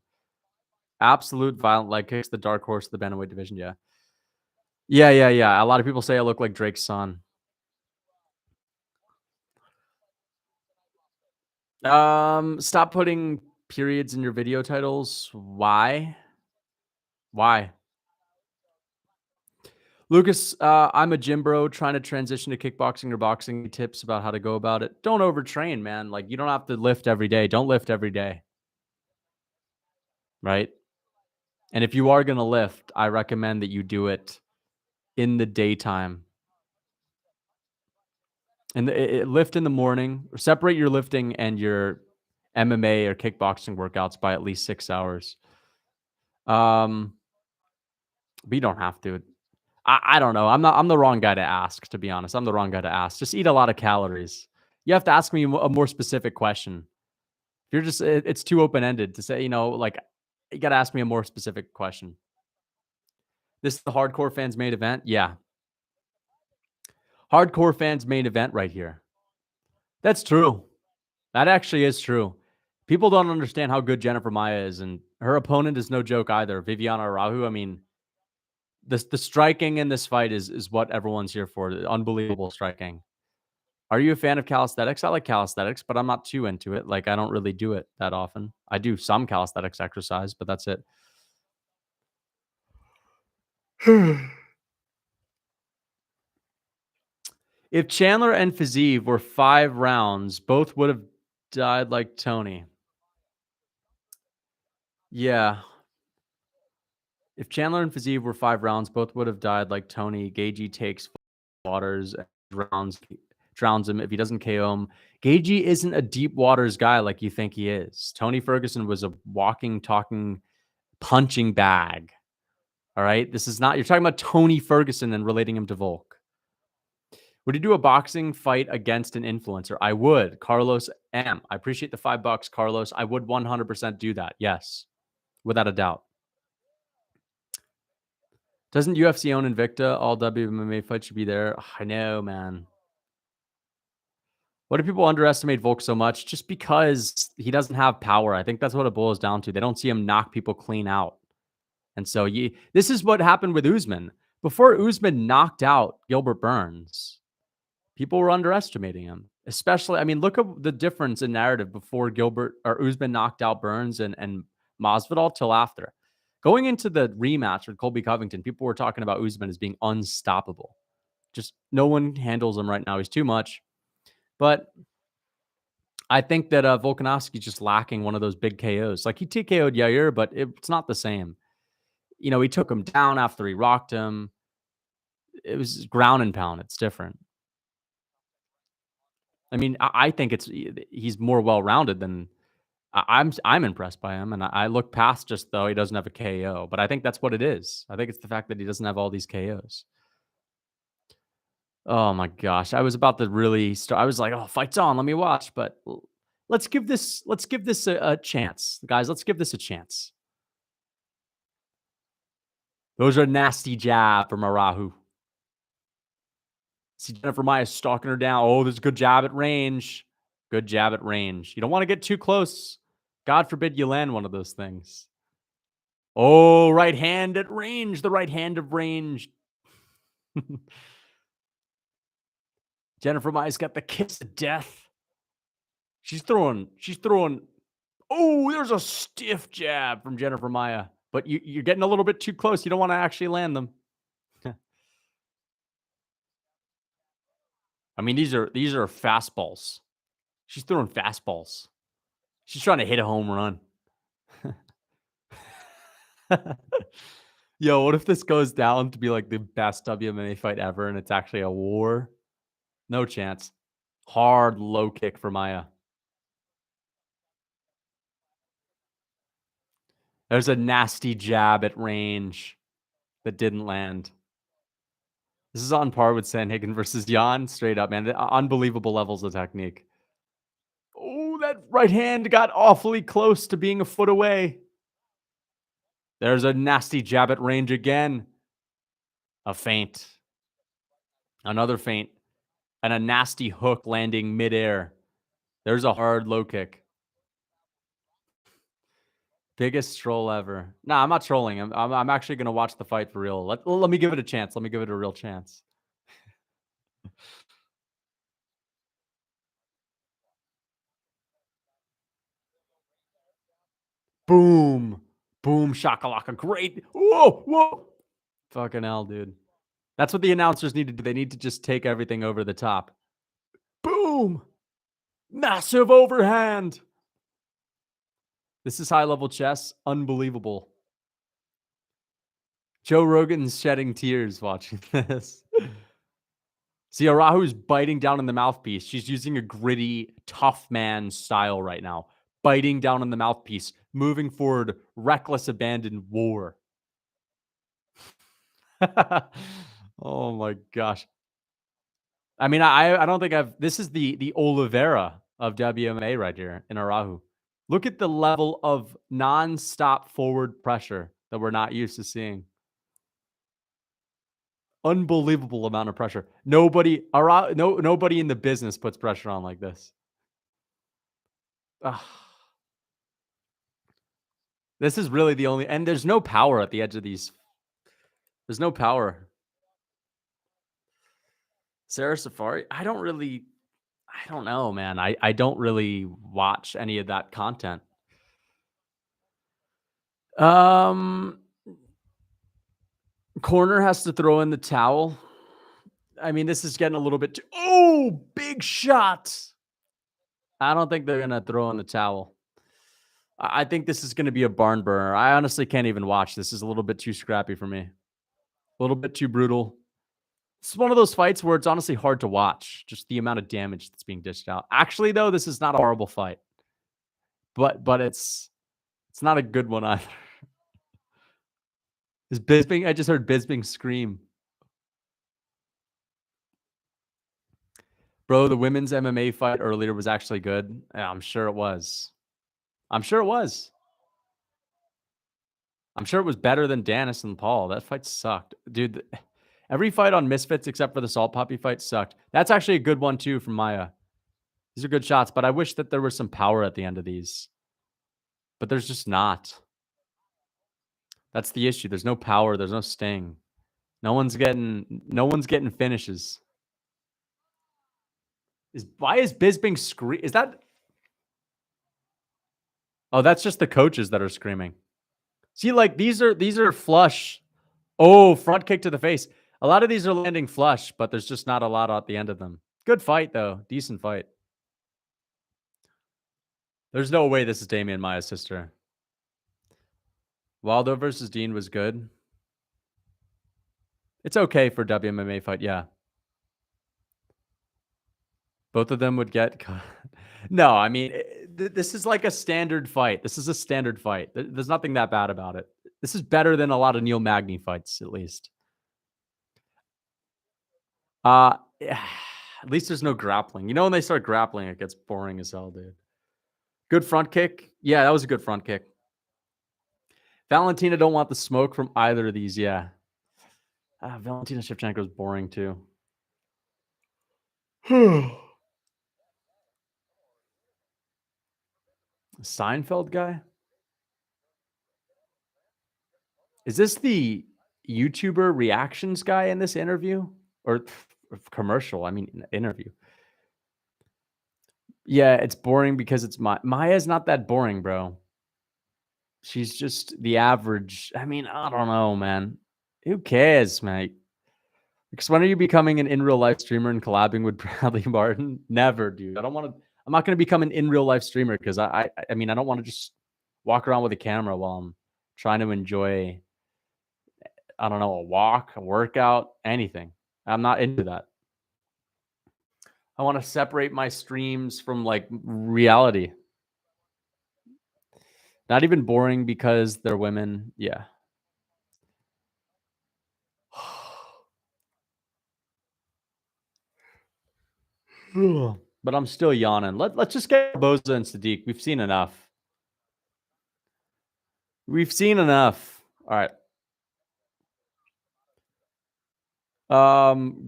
Absolute violent leg kicks, the dark horse of the bantamweight division. Yeah. Yeah, yeah, yeah. A lot of people say I look like Drake's son. Stop putting periods in your video titles. Why? Why? Lucas, I'm a gym bro trying to transition to kickboxing or boxing. Tips about how to go about it. Don't overtrain, man. Like, you don't have to lift every day. Don't lift every day, right? And if you are going to lift, I recommend that you do it in the daytime. And lift in the morning, or separate your lifting and your MMA or kickboxing workouts by at least 6 hours. But you don't have to. I don't know. I'm the wrong guy to ask, to be honest. I'm the wrong guy to ask. Just eat a lot of calories. You have to ask me a more specific question. If you're just it's too open-ended to say, like, you gotta ask me a more specific question. This is the hardcore fans main event? Yeah. Hardcore fans main event right here. That's true. That actually is true. People don't understand how good Jennifer Maia is, and her opponent is no joke either. Viviana Araújo. I mean, the striking in this fight is what everyone's here for. Unbelievable striking. Are you a fan of calisthenics? I like calisthenics, but I'm not too into it. Like, I don't really do it that often. I do some calisthenics exercise, but that's it. If Chandler and Fiziev were 5 rounds, both would have died like Tony. Yeah. If Chandler and Fiziev were 5 rounds, both would have died like Tony. Gagey takes waters and drowns him if he doesn't KO him. Gagey isn't a deep waters guy like you think he is. Tony Ferguson was a walking, talking, punching bag. All right. This is not, you're talking about Tony Ferguson and relating him to Volk. Would you do a boxing fight against an influencer? I would. Carlos M. I appreciate the $5, Carlos. I would 100% do that. Yes. Without a doubt. Doesn't UFC own Invicta? All WMMA fights should be there. I know, man. What do people underestimate Volk so much? Just because he doesn't have power. I think that's what it boils down to. They don't see him knock people clean out. And so this is what happened with Usman. Before Usman knocked out Gilbert Burns, people were underestimating him. Especially, I mean, look at the difference in narrative before Gilbert or Usman knocked out Burns and Masvidal till after. Going into the rematch with Colby Covington, people were talking about Usman as being unstoppable. Just no one handles him right now. He's too much. But I think that Volkanovski's just lacking one of those big KOs. Like, he TKO'd Yair, but it's not the same. He took him down after he rocked him. It was ground and pound. It's different. I mean, I think he's more well-rounded than I'm impressed by him, and I look past just though he doesn't have a KO. But I think that's what it is. I think it's the fact that he doesn't have all these KOs. Oh my gosh, I was about to really start. I was like, "Oh, fight's on, let me watch." But let's give this a chance, guys. Let's give this a chance. Those are nasty jab from Arahu. See Jennifer Maia stalking her down. Oh, there's a good jab at range. Good jab at range. You don't want to get too close. God forbid you land one of those things. Oh, right hand at range. The right hand of range. Jennifer Maia's got the kiss of death. She's throwing. Oh, there's a stiff jab from Jennifer Maia. But you're getting a little bit too close. You don't want to actually land them. I mean, these are fastballs. She's throwing fastballs. She's trying to hit a home run. Yo, what if this goes down to be like the best WMA fight ever and it's actually a war? No chance. Hard low kick for Maia. There's a nasty jab at range that didn't land. This is on par with Sandhagen versus Jan. Straight up, man. Unbelievable levels of technique. Oh, that right hand got awfully close to being a foot away. There's a nasty jab at range again. A feint. Another feint. And a nasty hook landing midair. There's a hard low kick. Biggest troll ever. Nah, I'm not trolling. I'm actually gonna watch the fight for real. Let me give it a chance. Let me give it a real chance. Boom. Boom shakalaka. Great. Whoa, whoa. Fucking hell, dude. That's what the announcers need to do. They need to just take everything over the top. Boom. Massive overhand. This is high level chess. Unbelievable. Joe Rogan's shedding tears watching this. See, Arahu's biting down in the mouthpiece. She's using a gritty, tough man style right now. Biting down in the mouthpiece, moving forward, reckless abandon war. Oh my gosh. I mean, I don't think this is the Oliveira of WMA right here in Arahu. Look at the level of non-stop forward pressure that we're not used to seeing. Unbelievable amount of pressure. Nobody in the business puts pressure on like this. Ugh. This is really the only, and there's no power at the edge of these. There's no power. Sarah Safari, I don't know, man. I don't really watch any of that content. Corner has to throw in the towel. I mean, this is getting a little bit too, oh, big shot. I don't think they're going to throw in the towel. I think this is going to be a barn burner. I honestly can't even watch. This is a little bit too scrappy for me. A little bit too brutal. It's one of those fights where it's honestly hard to watch. Just the amount of damage that's being dished out. Actually, though, this is not a horrible fight. But it's not a good one either. Is Bisping? I just heard Bisping scream. Bro, the women's MMA fight earlier was actually good. Yeah, I'm sure it was. I'm sure it was. I'm sure it was better than Giannis and Paul. That fight sucked. Dude, every fight on Misfits except for the Salt Poppy fight sucked. That's actually a good one too from Maya. These are good shots, but I wish that there was some power at the end of these. But there's just not. That's the issue. There's no power. There's no sting. No one's getting finishes. Why is Bisping scream? Is that? Oh, that's just the coaches that are screaming. See, like these are flush. Oh, front kick to the face. A lot of these are landing flush, but there's just not a lot at the end of them. Good fight though. Decent fight. There's no way this is Damian Maya's sister. Waldo versus Dean was good. It's okay for WMMA fight, yeah. Both of them would get no, I mean, this is like a standard fight. This is a standard fight. There's nothing that bad about it. This is better than a lot of Neil Magny fights, at least. At least there's no grappling. You know, when they start grappling, it gets boring as hell, dude. Good front kick. Yeah, that was a good front kick. Valentina don't want the smoke from either of these, yeah. Valentina Shevchenko is boring, too. Seinfeld guy? Is this the YouTuber reactions guy in this interview? Or commercial? I mean, interview. Yeah, it's boring because it's Maya's not that boring, bro. She's just the average. I mean, I don't know, man. Who cares, mate? Because when are you becoming an in real life streamer and collabing with Bradley Martin? Never, dude. I don't want to. I'm not going to become an in real life streamer because I mean, I don't want to just walk around with a camera while I'm trying to enjoy, I don't know, a walk, a workout, anything. I'm not into that. I want to separate my streams from like reality. Not even boring because they're women. Yeah. But I'm still yawning. Let's just get Barboza and Sodiq. We've seen enough. We've seen enough. All right.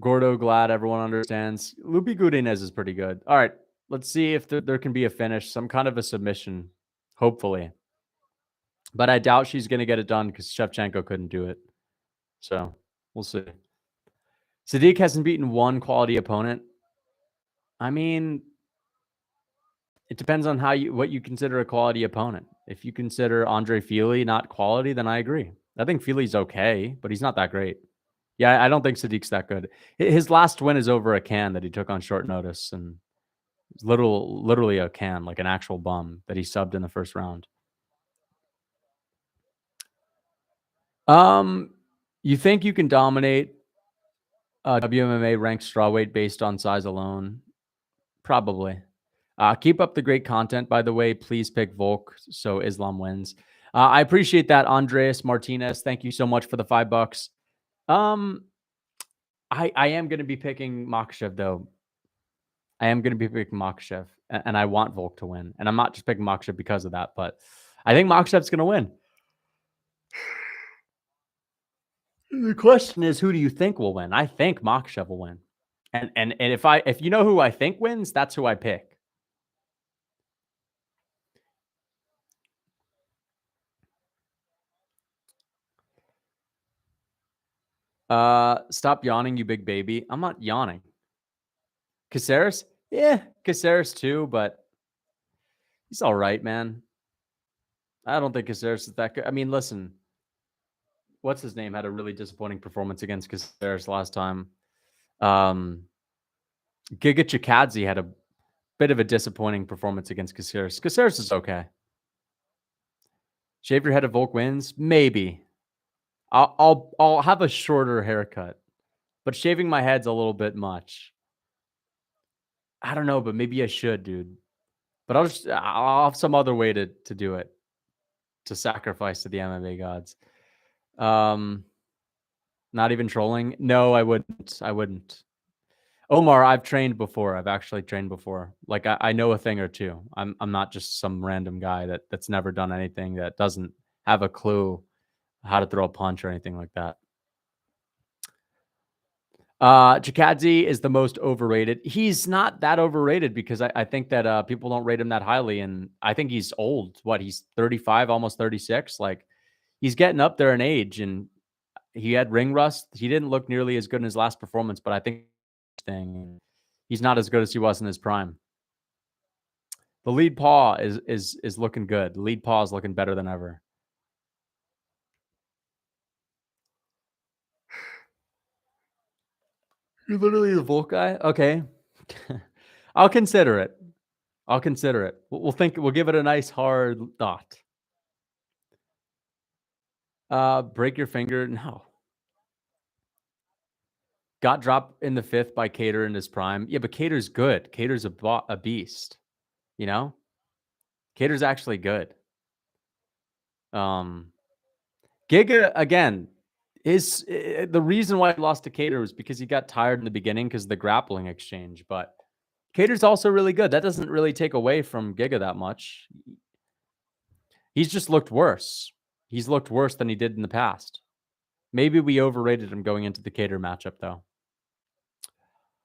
Gordo, glad everyone understands. Lupi Gudinez is pretty good. All right. Let's see if there can be a finish, some kind of a submission. Hopefully. But I doubt she's going to get it done because Shevchenko couldn't do it. So we'll see. Sodiq hasn't beaten one quality opponent. I mean, it depends on what you consider a quality opponent. If you consider Andre Fili not quality, then I agree. I think Fili's okay, but he's not that great. Yeah, I don't think Sadiq's that good. His last win is over a can that he took on short notice, and it's literally a can, like an actual bum that he subbed in the first round. You think you can dominate WMMA ranked strawweight based on size alone? Probably. Keep up the great content, by the way. Please pick Volk so Islam wins. I appreciate that, Andreas Martinez. Thank you so much for the $5. I am going to be picking Makhachev, though. I am going to be picking Makhachev, and I want Volk to win. And I'm not just picking Makhachev because of that, but I think Makhachev's going to win. The question is, who do you think will win? I think Makhachev will win. And if you know who I think wins, that's who I pick. Stop yawning, you big baby. I'm not yawning. Caceres? Yeah, Caceres too, but he's all right, man. I don't think Caceres is that good. I mean, listen, what's his name had a really disappointing performance against Caceres last time. Giga Chikadze had a bit of a disappointing performance against Caceres. Caceres is okay. Shave your head if Volk wins? Maybe. I'll have a shorter haircut, but shaving my head's a little bit much. I don't know, but maybe I should, dude. But I'll have some other way to do it, to sacrifice to the MMA gods. Not even trolling. No, I wouldn't. Omar, I've trained before. I've actually trained before. Like I know a thing or two. I'm not just some random guy that's never done anything, that doesn't have a clue how to throw a punch or anything like that. Chikadze is the most overrated. He's not that overrated because I think that people don't rate him that highly, and I think he's old. What, he's 35, almost 36. Like, he's getting up there in age, and he had ring rust. He didn't look nearly as good in his last performance, but I think he's not as good as he was in his prime. The lead paw is looking good. The lead paw is looking better than ever. You're literally the Volk guy? Okay. I'll consider it. We'll think. We'll give it a nice hard thought. Break your finger? No. Got dropped in the 5th by Cater in his prime. Yeah, but Cater's good. Cater's a beast. You know? Cater's actually good. Giga, again, is the reason why he lost to Cater was because he got tired in the beginning because of the grappling exchange. But Cater's also really good. That doesn't really take away from Giga that much. He's just looked worse. He's looked worse than he did in the past. Maybe we overrated him going into the Cater matchup, though.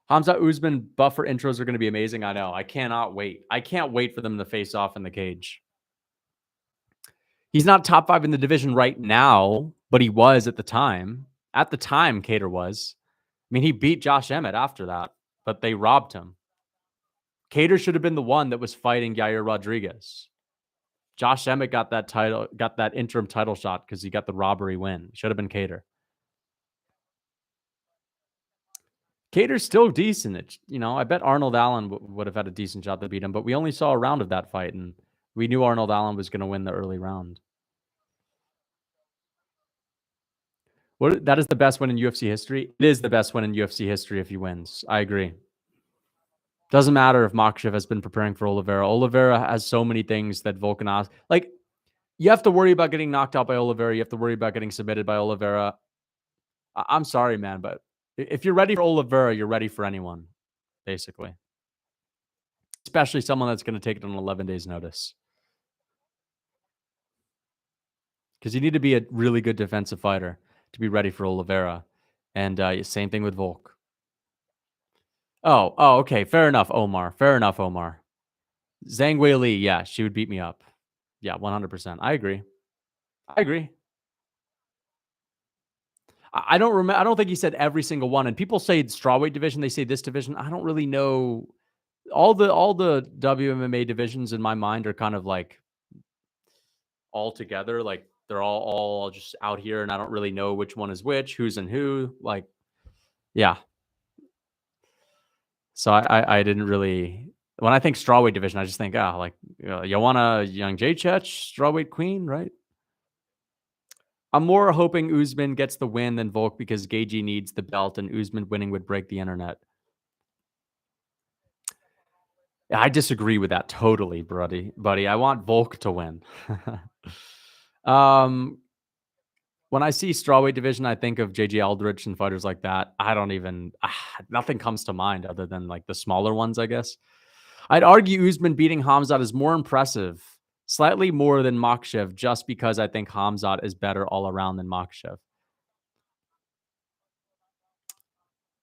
Hamza Usman buffer intros are going to be amazing. I know. I cannot wait. I can't wait for them to face off in the cage. He's not top 5 in the division right now, but he was at the time. At the time, Cater was. I mean, he beat Josh Emmett after that, but they robbed him. Cater should have been the one that was fighting Yair Rodriguez. Josh Emmett got that interim title shot because he got the robbery win. Should have been Cater. Cater's still decent. I bet Arnold Allen would have had a decent shot to beat him, but we only saw a round of that fight, and we knew Arnold Allen was going to win the early round. That is the best win in UFC history? It is the best win in UFC history if he wins. I agree. Doesn't matter if Makhachev has been preparing for Oliveira. Oliveira has so many things that Volkanovski... Like, you have to worry about getting knocked out by Oliveira. You have to worry about getting submitted by Oliveira. I'm sorry, man, but if you're ready for Oliveira, you're ready for anyone, basically. Especially someone that's going to take it on 11 days' notice. Because you need to be a really good defensive fighter to be ready for Oliveira. And same thing with Volk. Oh, okay. Fair enough, Omar. Zhang Wei Li, yeah, she would beat me up. Yeah, 100%. I agree. I agree. I don't remember. I don't think he said every single one. And people say strawweight division. They say this division. I don't really know. All the WMMA divisions in my mind are kind of like all together. Like they're all just out here, and I don't really know which one is which, who's in who. Like, yeah. So I didn't really. When I think strawweight division, I just think, like Joanna Young Jacek, strawweight queen, right? I'm more hoping Usman gets the win than Volk because Gaethje needs the belt, and Usman winning would break the internet. I disagree with that totally, buddy. I want Volk to win. um, when I see strawweight division, I think of JJ Aldrich and fighters like that. I don't even nothing comes to mind other than like the smaller ones, I guess. I'd argue Usman beating Hamzat is more impressive, slightly more than Makhachev, just because I think Hamzat is better all around than Makhachev.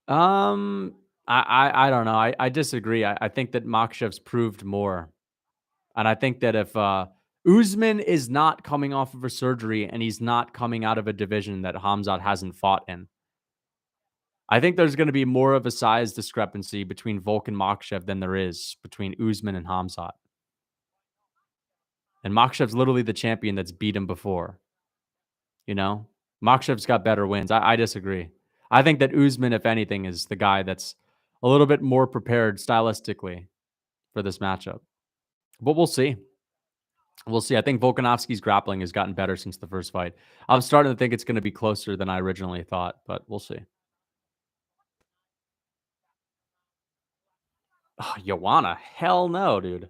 I don't know. I disagree. I think that Makhachev's proved more. And I think that if Usman is not coming off of a surgery and he's not coming out of a division that Hamzat hasn't fought in, I think there's going to be more of a size discrepancy between Volk and Makhachev than there is between Usman and Hamzat. And Makhachev's literally the champion that's beat him before. You know, Makhachev's got better wins. I disagree. I think that Usman, if anything, is the guy that's a little bit more prepared stylistically for this matchup. But we'll see. We'll see. I think Volkanovski's grappling has gotten better since the first fight. I'm starting to think it's going to be closer than I originally thought, but we'll see. Oh, Joanna, hell no, dude.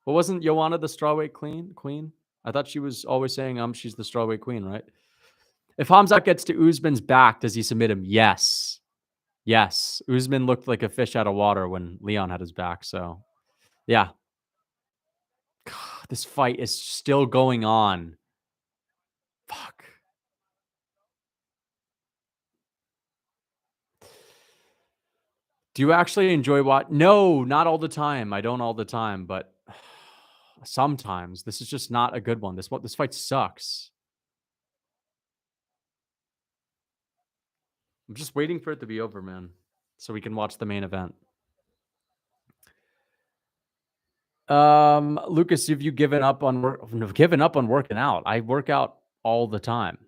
But wasn't Joanna the strawweight queen? I thought she was always saying she's the strawweight queen, right? If Hamzat gets to Usman's back, does he submit him? Yes. Yes. Usman looked like a fish out of water when Leon had his back. So, yeah. This fight is still going on. Fuck. Do you actually enjoy what? No, not all the time. I don't all the time, but sometimes. This is just not a good one. This fight sucks. I'm just waiting for it to be over, man, so we can watch the main event. Lucas, have you given up on working out? I work out all the time.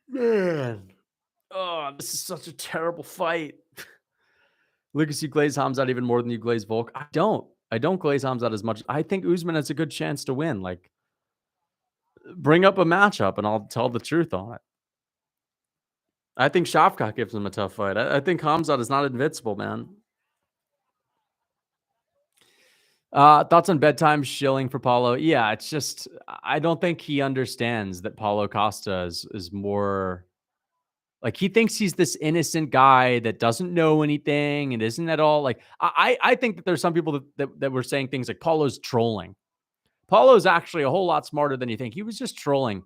Man. Oh, this is such a terrible fight. Lucas, you glaze Hamzat even more than you glaze Volk. I don't. I don't glaze Hamzat as much. I think Usman has a good chance to win. Like, bring up a matchup and I'll tell the truth on it. I think Shavkat gives him a tough fight. I think Hamzat is not invincible, man. Thoughts on bedtime shilling for Paulo? Yeah, it's just I don't think he understands that Paulo Costa is more like he thinks he's this innocent guy that doesn't know anything and isn't at all like I think that there's some people that were saying things like Paulo's trolling. Paulo's actually a whole lot smarter than you think. He was just trolling.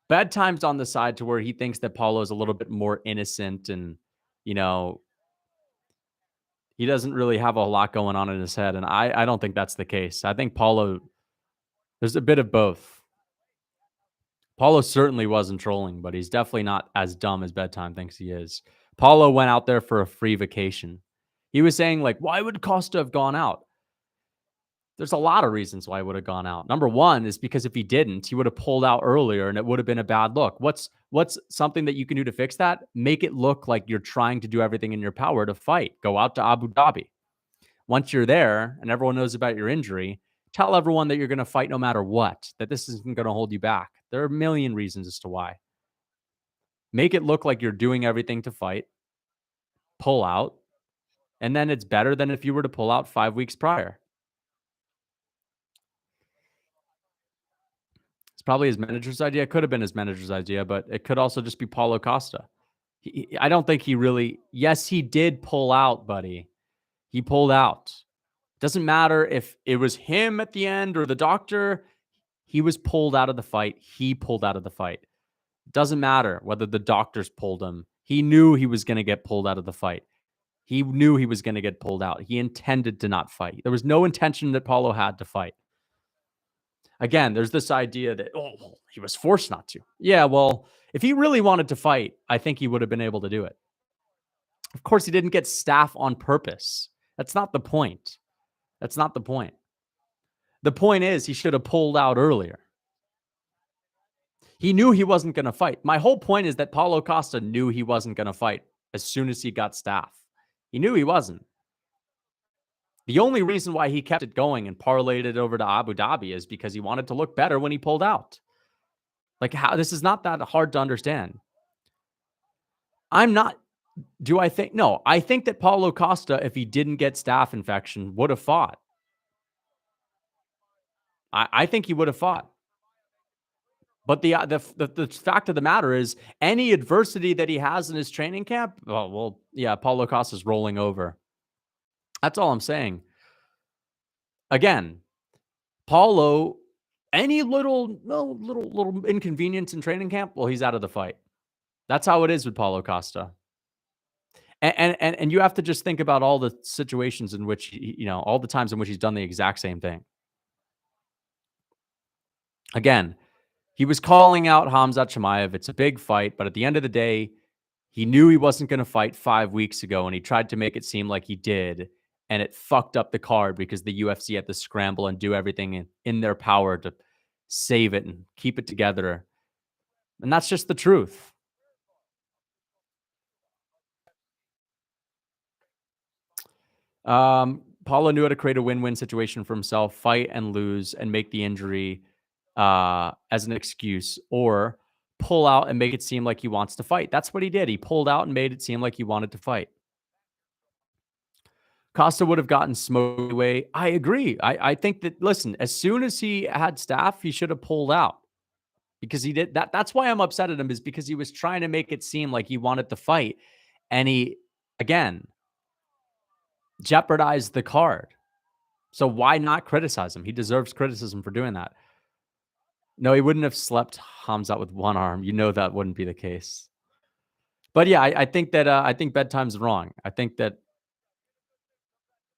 Bedtime's on the side to where he thinks that Paulo's a little bit more innocent and you know he doesn't really have a lot going on in his head. And I don't think that's the case. I think Paulo, there's a bit of both. Paulo certainly wasn't trolling, but he's definitely not as dumb as Bedtime thinks he is. Paulo went out there for a free vacation. He was saying, like, why would Costa have gone out? There's a lot of reasons why he would have gone out. Number one is because if he didn't, he would have pulled out earlier and it would have been a bad look. What's something that you can do to fix that? Make it look like you're trying to do everything in your power to fight. Go out to Abu Dhabi. Once you're there and everyone knows about your injury, tell everyone that you're going to fight no matter what, that this isn't going to hold you back. There are a million reasons as to why. Make it look like you're doing everything to fight, pull out, and then it's better than if you were to pull out 5 weeks prior. It's probably his manager's idea. It could have been his manager's idea, but it could also just be Paulo Costa. I don't think he really, yes, he did pull out, buddy. He pulled out. Doesn't matter if it was him at the end or the doctor. He was pulled out of the fight. He pulled out of the fight. Doesn't matter whether the doctors pulled him. He knew he was going to get pulled out of the fight. He knew he was going to get pulled out. He intended to not fight. There was no intention that Paulo had to fight. Again, there's this idea that, oh, well, he was forced not to. Yeah, well, if he really wanted to fight, I think he would have been able to do it. Of course, he didn't get staph on purpose. That's not the point. That's not the point. The point is he should have pulled out earlier. He knew he wasn't going to fight. My whole point is that Paulo Costa knew he wasn't going to fight as soon as he got staph. He knew he wasn't. The only reason why he kept it going and parlayed it over to Abu Dhabi is because he wanted to look better when he pulled out. Like, how this is not that hard to understand. No, I think that Paulo Costa, if he didn't get staph infection, would have fought. I think he would have fought. But the fact of the matter is, any adversity that he has in his training camp, Paulo Costa's rolling over. That's all I'm saying. Again, Paulo, any little inconvenience in training camp, well, he's out of the fight. That's how it is with Paulo Costa. And you have to just think about all the situations in which, all the times in which he's done the exact same thing. Again, he was calling out Khamzat Chimaev. It's a big fight, but at the end of the day, he knew he wasn't going to fight 5 weeks ago, and he tried to make it seem like he did, and it fucked up the card because the UFC had to scramble and do everything in their power to save it and keep it together. And that's just the truth. Paulo knew how to create a win-win situation for himself, fight and lose, and make the injury as an excuse, or pull out and make it seem like he wants to fight. That's what he did. He pulled out and made it seem like he wanted to fight. Costa would have gotten smoked away. I agree. I think that, listen, as soon as he had staph, he should have pulled out because he did that. That's why I'm upset at him, is because he was trying to make it seem like he wanted to fight. And he, again, jeopardized the card. So why not criticize him? He deserves criticism for doing that. No, he wouldn't have slept Khamzat with one arm. You know that wouldn't be the case. But yeah, I think that I think bedtime's wrong. I think that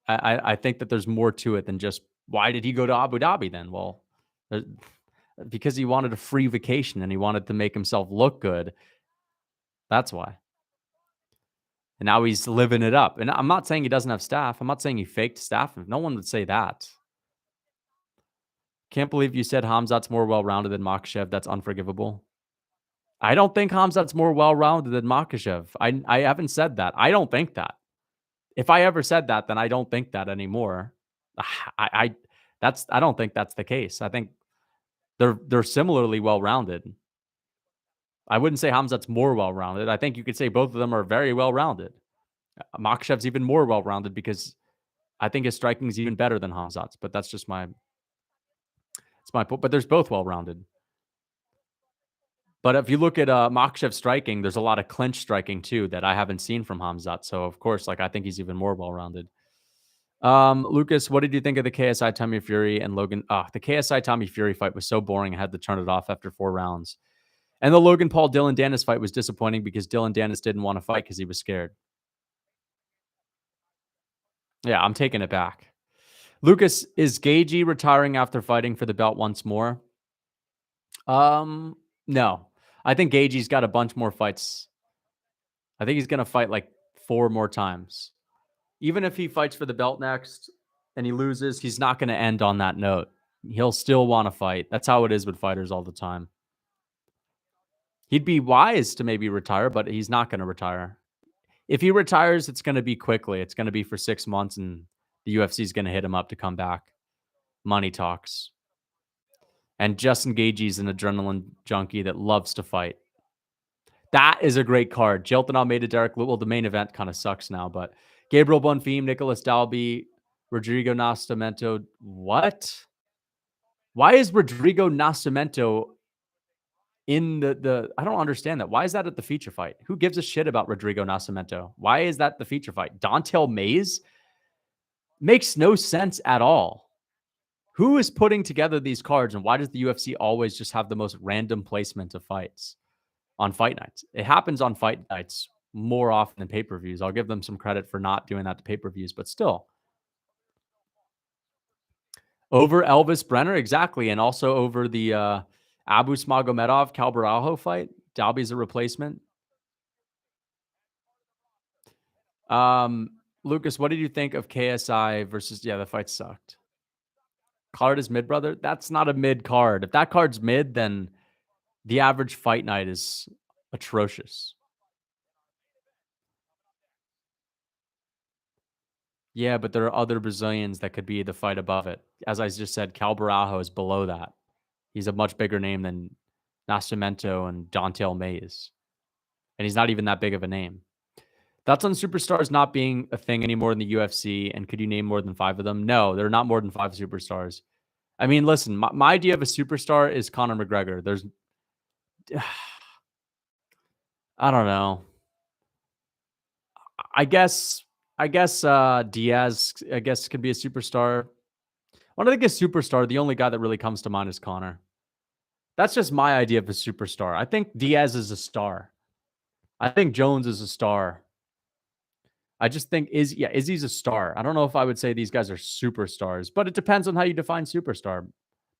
I think that there's more to it than just, why did he go to Abu Dhabi then? Well, because he wanted a free vacation and he wanted to make himself look good. That's why. And now he's living it up. And I'm not saying he doesn't have staph. I'm not saying he faked staph. No one would say that. Can't believe you said Khamzat's more well-rounded than Makhachev. That's unforgivable. I don't think Khamzat's more well-rounded than Makhachev. I haven't said that. I don't think that. If I ever said that, then I don't think that anymore. I don't think that's the case. I think they're similarly well-rounded. I wouldn't say Khamzat's more well-rounded. I think you could say both of them are very well-rounded. Makhachev's even more well-rounded because I think his striking is even better than Khamzat's, but that's just my point. But there's both well-rounded. But if you look at Makhachev's striking, there's a lot of clinch striking too that I haven't seen from Khamzat. So of course, I think he's even more well-rounded. Lucas, what did you think of the KSI Tommy Fury and Logan? The KSI Tommy Fury fight was so boring. I had to turn it off after 4 rounds. And the Logan Paul Dylan Dennis fight was disappointing because Dylan Dennis didn't want to fight because he was scared. Yeah, I'm taking it back. Lucas, is Gagey retiring after fighting for the belt once more? No. I think Gagey's got a bunch more fights. I think he's going to fight like 4 more times. Even if he fights for the belt next and he loses, he's not going to end on that note. He'll still want to fight. That's how it is with fighters all the time. He'd be wise to maybe retire, but he's not going to retire. If he retires, it's going to be quickly. It's going to be for 6 months, and the UFC is going to hit him up to come back. Money talks. And Justin Gagey's an adrenaline junkie that loves to fight. That is a great card. Jilton Almeida, Derek Lewis. Well, the main event kind of sucks now, but Gabriel Bonfim, Nicholas Dalby, Rodrigo Nascimento. What? Why is Rodrigo Nascimento in the I don't understand that. Why is that at the feature fight? Who gives a shit about Rodrigo Nascimento? Why is that the feature fight? Dontel Mays? Makes no sense at all. Who is putting together these cards, and why does the UFC always just have the most random placement of fights on fight nights? It happens on fight nights more often than pay-per-views. I'll give them some credit for not doing that to pay-per-views, but still. Over Elvis Brenner, exactly, and also over the Abu Smagomedov Calbarajo fight. Dalby's a replacement. Lucas, what did you think of KSI versus? Yeah, the fight sucked. Card is mid, brother. That's not a mid card. If that card's mid, then the average fight night is atrocious. Yeah, but there are other Brazilians that could be the fight above it. As I just said, Cal Barajo is below that. He's a much bigger name than Nascimento and Dontel Mays. And he's not even that big of a name. Thoughts on superstars not being a thing anymore in the UFC? And could you name more than 5 of them? No, there are not more than 5 superstars. I mean, listen, my idea of a superstar is Conor McGregor. There's, I don't know. I guess Diaz, I guess, could be a superstar. When I think of superstar, the only guy that really comes to mind is Conor. That's just my idea of a superstar. I think Diaz is a star. I think Jones is a star. I just think Izzy's a star. I don't know if I would say these guys are superstars, but it depends on how you define superstar.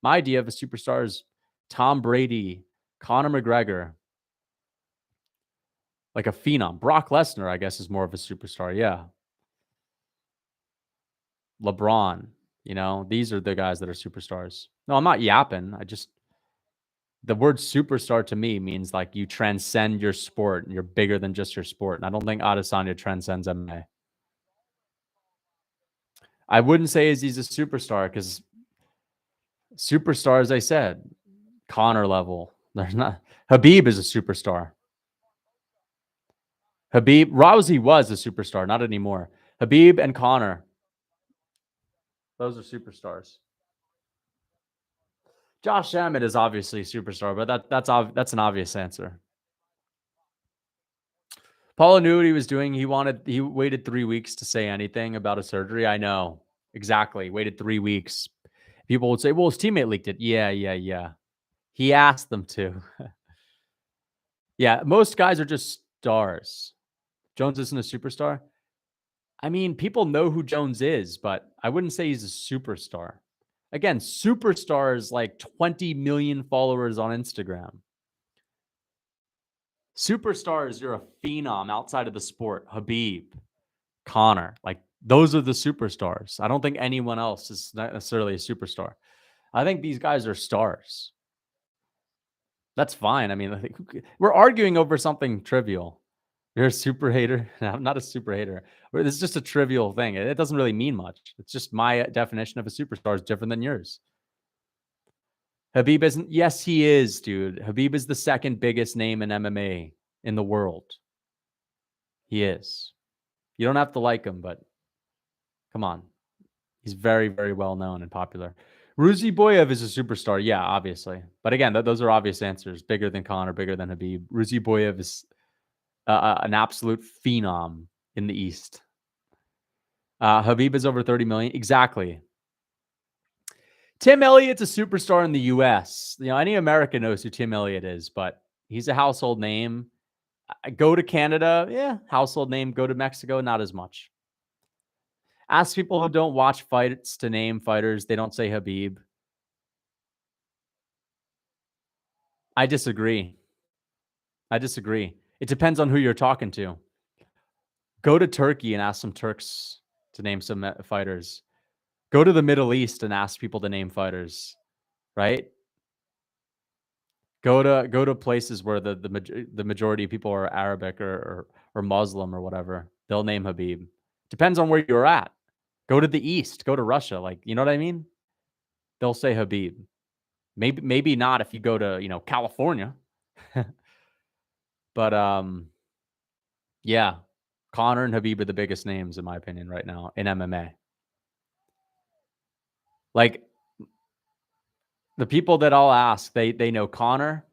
My idea of a superstar is Tom Brady, Conor McGregor, like a phenom. Brock Lesnar, I guess, is more of a superstar. Yeah. LeBron, these are the guys that are superstars. No, I'm not yapping. The word superstar to me means like you transcend your sport and you're bigger than just your sport. And I don't think Adesanya transcends MMA. I wouldn't say he's a superstar because superstar, as I said, Conor level. There's not. Khabib is a superstar. Rousey was a superstar, not anymore. Khabib and Conor, those are superstars. Josh Emmett is obviously a superstar, but that's an obvious answer. Paulo knew what he was doing. He waited 3 weeks to say anything about a surgery. I know. Exactly. Waited 3 weeks. People would say, well, his teammate leaked it. Yeah. He asked them to. Yeah, most guys are just stars. Jones isn't a superstar. I mean, people know who Jones is, but I wouldn't say he's a superstar. Again, superstar is like 20 million followers on Instagram. Superstars, you're a phenom outside of the sport. Khabib, Conor, like those are the superstars. I don't think anyone else is necessarily a superstar. I think these guys are stars. That's fine. I mean, we're arguing over something trivial. You're a super hater. No, I'm not a super hater. It's just a trivial thing. It doesn't really mean much. It's just my definition of a superstar is different than yours. Khabib isn't. Yes, he is, dude. Khabib is the second biggest name in MMA in the world. He is. You don't have to like him, but come on. He's very, very well known and popular. Ruzi Boyev is a superstar. Yeah, obviously. But again, those are obvious answers. Bigger than Conor, bigger than Khabib. Ruzi Boyev is an absolute phenom in the East. Khabib is over 30 million. Exactly. Tim Elliott's a superstar in the U.S. Any American knows who Tim Elliott is, but he's a household name. Go to Canada, yeah, household name. Go to Mexico, not as much. Ask people who don't watch fights to name fighters. They don't say Khabib. I disagree. It depends on who you're talking to. Go to Turkey and ask some Turks to name some fighters. Go to the Middle East and ask people to name fighters, right? Go to places where the majority of people are Arabic or Muslim or whatever. They'll name Khabib. Depends on where you're at. Go to the East. Go to Russia. Like, you know what I mean? They'll say Khabib. Maybe not if you go to California. But yeah, Conor and Khabib are the biggest names in my opinion right now in MMA. Like the people that I'll ask, they know Conor,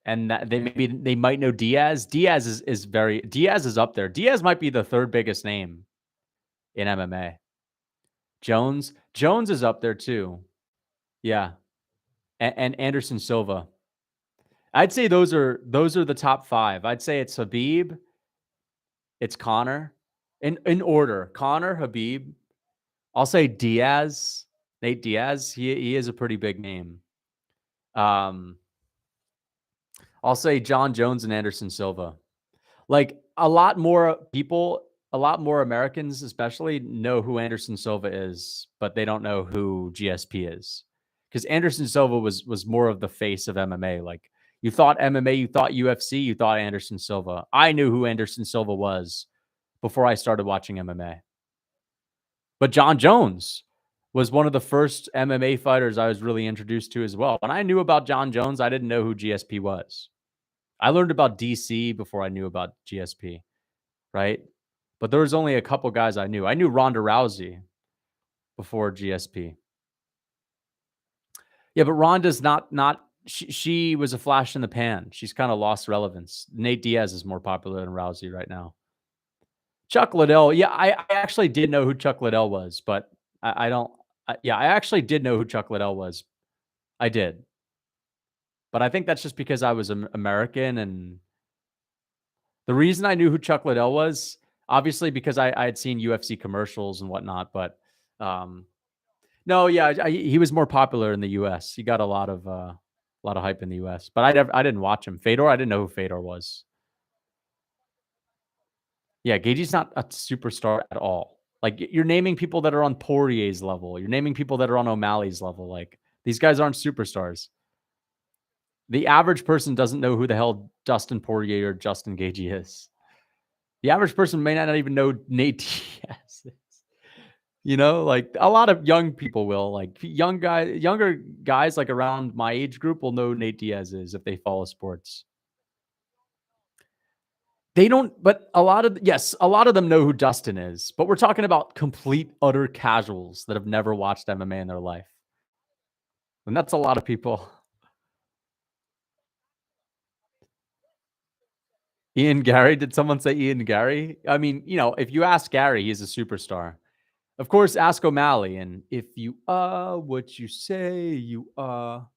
and that they might know Diaz. Diaz is up there. Diaz might be the third biggest name in MMA. Jones is up there too. Yeah, and Anderson Silva. I'd say those are the top 5. I'd say it's Khabib, it's Conor, in order, Conor, Khabib. I'll say Diaz, Nate Diaz. He is a pretty big name. Um, I'll say John Jones and Anderson Silva. Like a lot more people, a lot more Americans, especially, know who Anderson Silva is, but they don't know who GSP is. Because Anderson Silva was more of the face of MMA. Like you thought MMA, you thought UFC, you thought Anderson Silva. I knew who Anderson Silva was before I started watching MMA. But John Jones was one of the first MMA fighters I was really introduced to as well. When I knew about John Jones, I didn't know who GSP was. I learned about DC before I knew about GSP, right? But there was only a couple guys I knew. I knew Ronda Rousey before GSP. Yeah, but Ronda's not she was a flash in the pan. She's kind of lost relevance. Nate Diaz is more popular than Rousey right now. Chuck Liddell, yeah, I actually did know who Chuck Liddell was, but I don't. I actually did know who Chuck Liddell was. I did, but I think that's just because I was American, and the reason I knew who Chuck Liddell was, obviously, because I had seen UFC commercials and whatnot. But no, yeah, he was more popular in the US. He got a lot of hype in the US, but I didn't watch him. Fedor, I didn't know who Fedor was. Yeah, Gaethje's not a superstar at all. Like you're naming people that are on Poirier's level. You're naming people that are on O'Malley's level. Like these guys aren't superstars. The average person doesn't know who the hell Dustin Poirier or Justin Gaethje is. The average person may not even know Nate Diaz is. You know, like a lot of young people will. Like younger guys like around my age group will know who Nate Diaz is if they follow sports. They don't, but a lot of them know who Dustin is, but we're talking about complete, utter casuals that have never watched MMA in their life. And that's a lot of people. Ian Gary, did someone say Ian Gary? I mean, if you ask Gary, he's a superstar. Of course, ask O'Malley, and if you are what you say, you are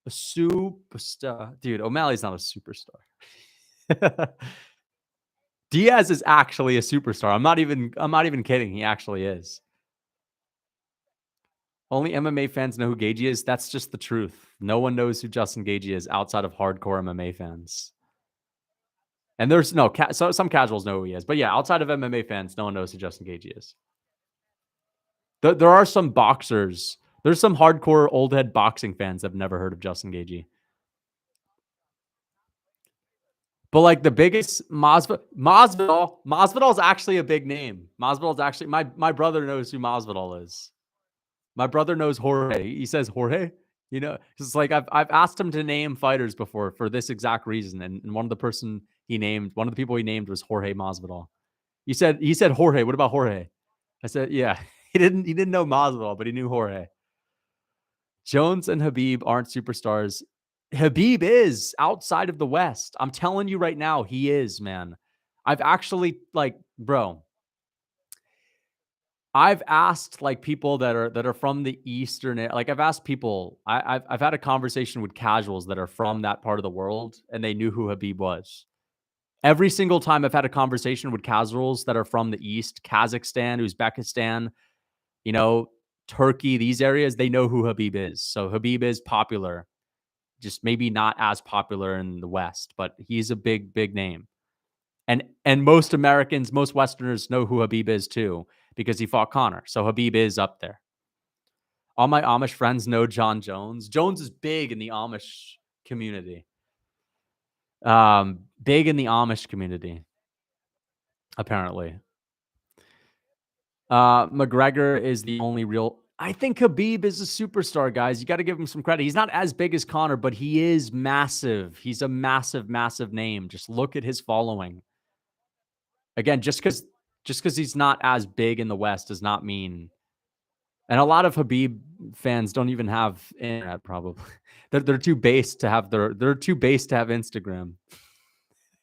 a superstar. Dude, O'Malley's not a superstar. Diaz is actually a superstar. I'm not even kidding. He actually is. Only MMA fans know who Gaethje is. That's just the truth. No one knows who Justin Gaethje is outside of hardcore MMA fans. And there's so some casuals know who he is, but yeah, outside of MMA fans, no one knows who Justin Gaethje is. There are some boxers. There's some hardcore old head boxing fans that have never heard of Justin Gaethje. But like the biggest Masvidal is actually a big name. Masvidal is actually my brother knows who Masvidal is. My brother knows Jorge. He says Jorge. It's like I've asked him to name fighters before for this exact reason, and one of the people he named was Jorge Masvidal. He said Jorge. What about Jorge? I said, yeah. He didn't know Masvidal, but he knew Jorge. Jones and Khabib aren't superstars. Khabib is outside of the West. I'm telling you right now, he is, man. I've actually bro. I've asked people that are from the Eastern, I've asked people, I've had a conversation with casuals that are from that part of the world, and they knew who Khabib was. Every single time I've had a conversation with casuals that are from the East, Kazakhstan, Uzbekistan, Turkey, these areas, they know who Khabib is. So Khabib is popular, just maybe not as popular in the West, but he's a big, big name. And most Americans, most Westerners know who Khabib is too, because he fought Conor. So Khabib is up there. All my Amish friends know John Jones. Jones is big in the Amish community. Big in the Amish community, apparently. McGregor is the only real. I think Khabib is a superstar, guys. You got to give him some credit. He's not as big as Conor, but he is massive. He's a massive, massive name. Just look at his following. Again, just because he's not as big in the West does not mean. And a lot of Khabib fans don't even have internet. Probably they're too base to have they're too base to have Instagram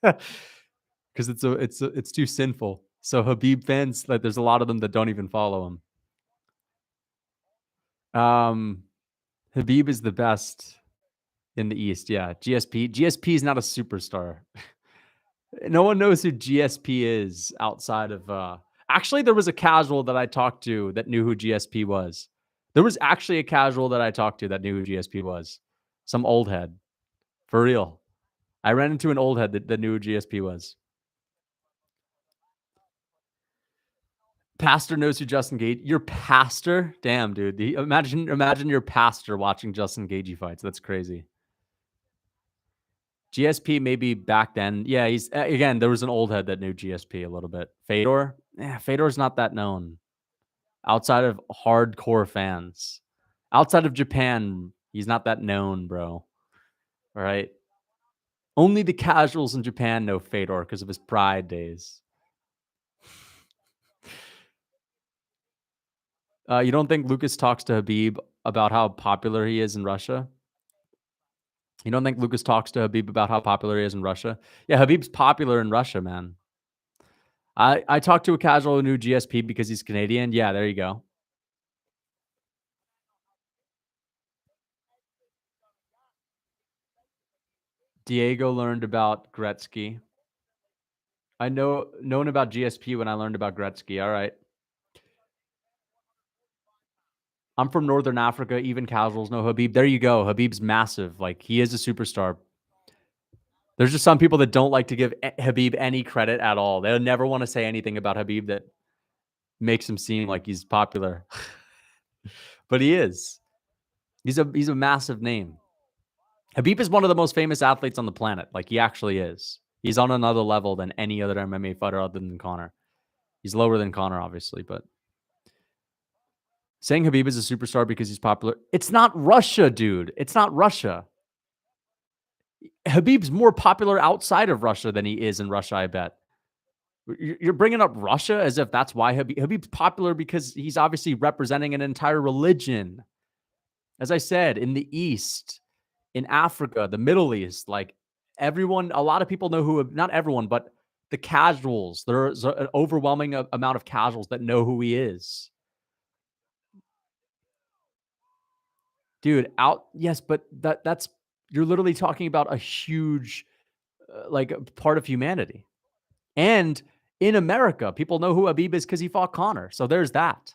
because it's too sinful. So Khabib fans, there's a lot of them that don't even follow him. Khabib is the best. in the East. Yeah, GSP. GSP is not a superstar. No one knows who GSP is outside of. Actually, there was a casual that I talked to that knew who GSP was. There was actually a casual that I talked to that knew who GSP was. Some old head, for real. I ran into an old head that knew who GSP was. Pastor knows who Justin Gage. Your pastor? Damn, dude. Imagine your pastor watching Justin Gagey fights. That's crazy. GSP maybe back then. Yeah, he's again. There was an old head that knew GSP a little bit. Fedor. Yeah, Fedor's not that known outside of hardcore fans. Outside of Japan, he's not that known, bro. All right. Only the casuals in Japan know Fedor because of his Pride days. You don't think Lucas talks to Khabib about how popular he is in Russia? You don't think Lucas talks to Khabib about how popular he is in Russia? Yeah, Khabib's popular in Russia, man. I talked to a casual who knew GSP because he's Canadian. Yeah, there you go. Diego learned about Gretzky. I known about GSP when I learned about Gretzky. All right. I'm from Northern Africa. Even casuals know Khabib. There you go. Khabib's massive. Like, he is a superstar. There's just some people that don't like to give Khabib any credit at all. They'll never want to say anything about Khabib that makes him seem like he's popular. But he is. He's a massive name. Khabib is one of the most famous athletes on the planet. Like, he actually is. He's on another level than any other MMA fighter other than Conor. He's lower than Conor, obviously, but saying Khabib is a superstar because he's popular. It's not Russia, dude. It's not Russia. Khabib's more popular outside of Russia than he is in Russia, I bet. You're bringing up Russia as if that's why Khabib's popular because he's obviously representing an entire religion. As I said, in the East, in Africa, the Middle East, like everyone, a lot of people know who, not everyone, but the casuals. There's an overwhelming amount of casuals that know who he is. Dude, yes, but that's you're literally talking about a huge like part of humanity. And in America, people know who Khabib is because he fought Conor. So there's that.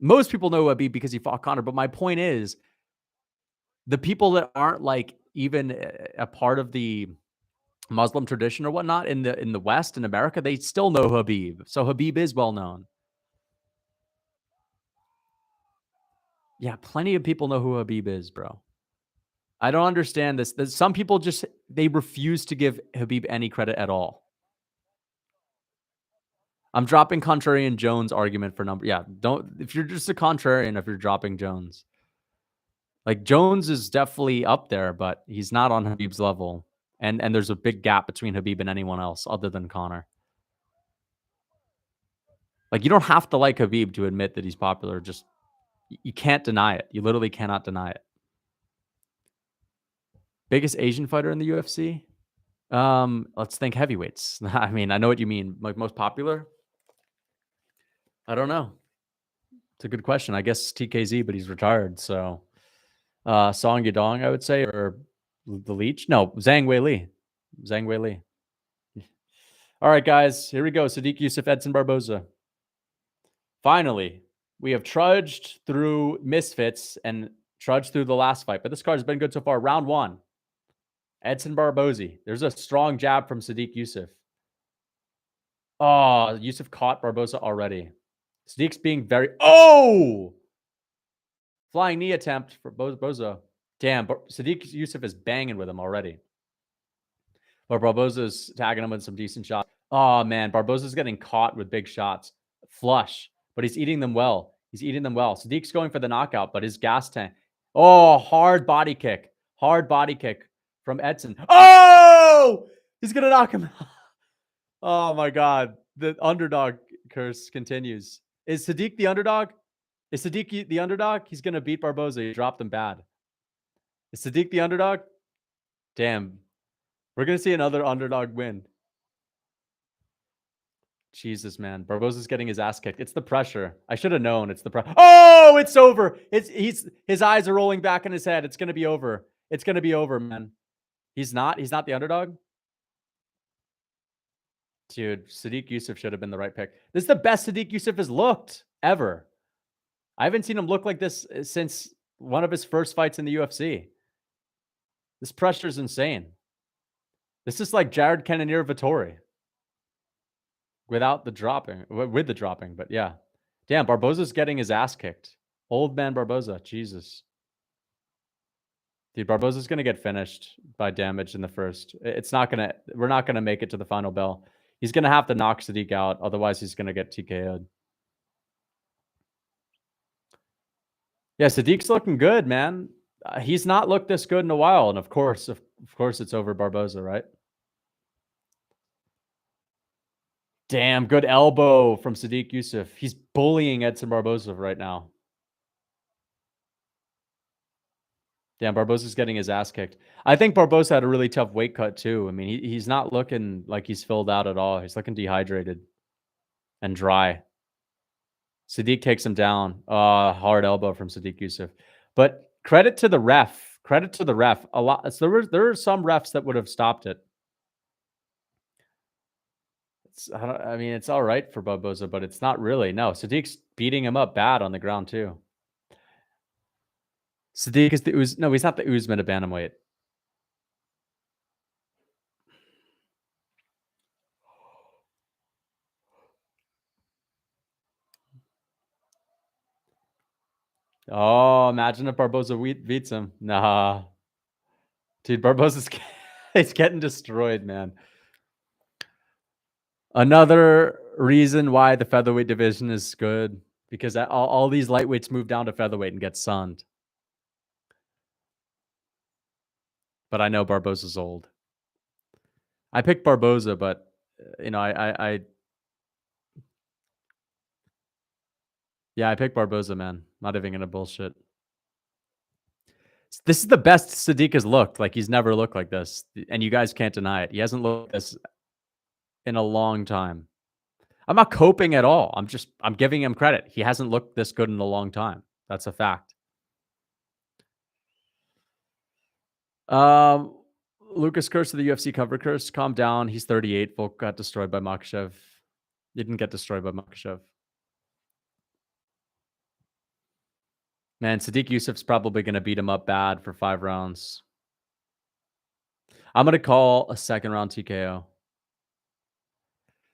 Most people know Khabib because he fought Conor. But my point is, the people that aren't like even a part of the Muslim tradition or whatnot in the West, in America, they still know Khabib. So Khabib is well known. Yeah, plenty of people know who Khabib is, bro. I don't understand this. Some people just, they refuse to give Khabib any credit at all. I'm dropping Contrarian Jones argument for number. Yeah, don't, if you're just a contrarian, if you're dropping Jones. Like, Jones is definitely up there, but he's not on Khabib's level. And there's a big gap between Khabib and anyone else other than Conor. Like, you don't have to like Khabib to admit that he's popular. Just, you can't deny it. You literally cannot deny it. Biggest Asian fighter in the UFC? Let's think heavyweights. I mean, I know what you mean. Like, most popular? I don't know. It's a good question. I guess TKZ, but he's retired. So, Song Yadong, I would say, or the Leech. No, Zhang Wei Li. Zhang Wei Li. All right, guys. Here we go. Sodiq, Yusuff, Edson, Barboza. Finally, we have trudged through misfits and trudged through the last fight. But this card has been good so far. Round one. Edson Barboza. There's a strong jab from Sodiq Yusuff. Oh, Yusuff caught Barboza already. Sadiq's being very... Oh! Flying knee attempt for Barboza. Damn, Sodiq Yusuff is banging with him already. But Barboza's tagging him with some decent shots. Oh, man. Barboza's getting caught with big shots. Flush. But he's eating them well. He's eating them well. Sadiq's going for the knockout, but his gas tank... Oh, hard body kick. Hard body kick from Edson. Oh! He's going to knock him out. Oh, my God. The underdog curse continues. Is Sodiq the underdog? Is Sodiq the underdog? He's going to beat Barboza. He dropped him bad. Is Sodiq the underdog? Damn. We're going to see another underdog win. Jesus, man. Barboza's getting his ass kicked. It's the pressure. I should have known. It's the pressure. Oh, it's over. His eyes are rolling back in his head. It's going to be over. It's going to be over, man. He's not the underdog. Dude, Sodiq Yusuff should have been the right pick. This is the best Sodiq Yusuff has looked ever. I haven't seen him look like this since one of his first fights in the UFC. This pressure is insane. This is like Jared Cannonier Vittori without the dropping, with the dropping, but yeah. Damn, Barboza's getting his ass kicked. Old man Barboza, Jesus. Dude, Barboza's going to get finished by damage in the first. We're not going to make it to the final bell. He's going to have to knock Sodiq out. Otherwise, he's going to get TKO'd. Yeah, Sadiq's looking good, man. He's not looked this good in a while. And of course, it's over Barboza, right? Damn, good elbow from Sodiq Yusuff. He's bullying Edson Barboza right now. Damn, Barboza's getting his ass kicked. I think Barboza had a really tough weight cut too. I mean, he's not looking like he's filled out at all. He's looking dehydrated and dry. Sodiq takes him down. Hard elbow from Sodiq Yusuff. But credit to the ref. Credit to the ref. A lot. So there are some refs that would have stopped it. I mean, it's all right for Barboza, but it's not really. No, Sadiq's beating him up bad on the ground too. Sodiq is the no, he's not the Usman of bantamweight. Oh, imagine if Barboza beats him. Nah. Dude, Barboza's he's getting destroyed, man. Another reason why the featherweight division is good, because all these lightweights move down to featherweight and get sunned. But I know Barboza's old. I picked Barboza, but I picked Barboza, man. Not even gonna bullshit. This is the best Sodiq has looked. Like, he's never looked like this, and you guys can't deny it. He hasn't looked this in a long time. I'm not coping at all. I'm giving him credit. He hasn't looked this good in a long time. That's a fact. Lucas Curse of the UFC cover curse. Calm down. He's 38. Volk got destroyed by Makhachev. He didn't get destroyed by Makhachev. Man, Sodiq Yusuff's probably going to beat him up bad for 5 rounds. I'm going to call a second round TKO.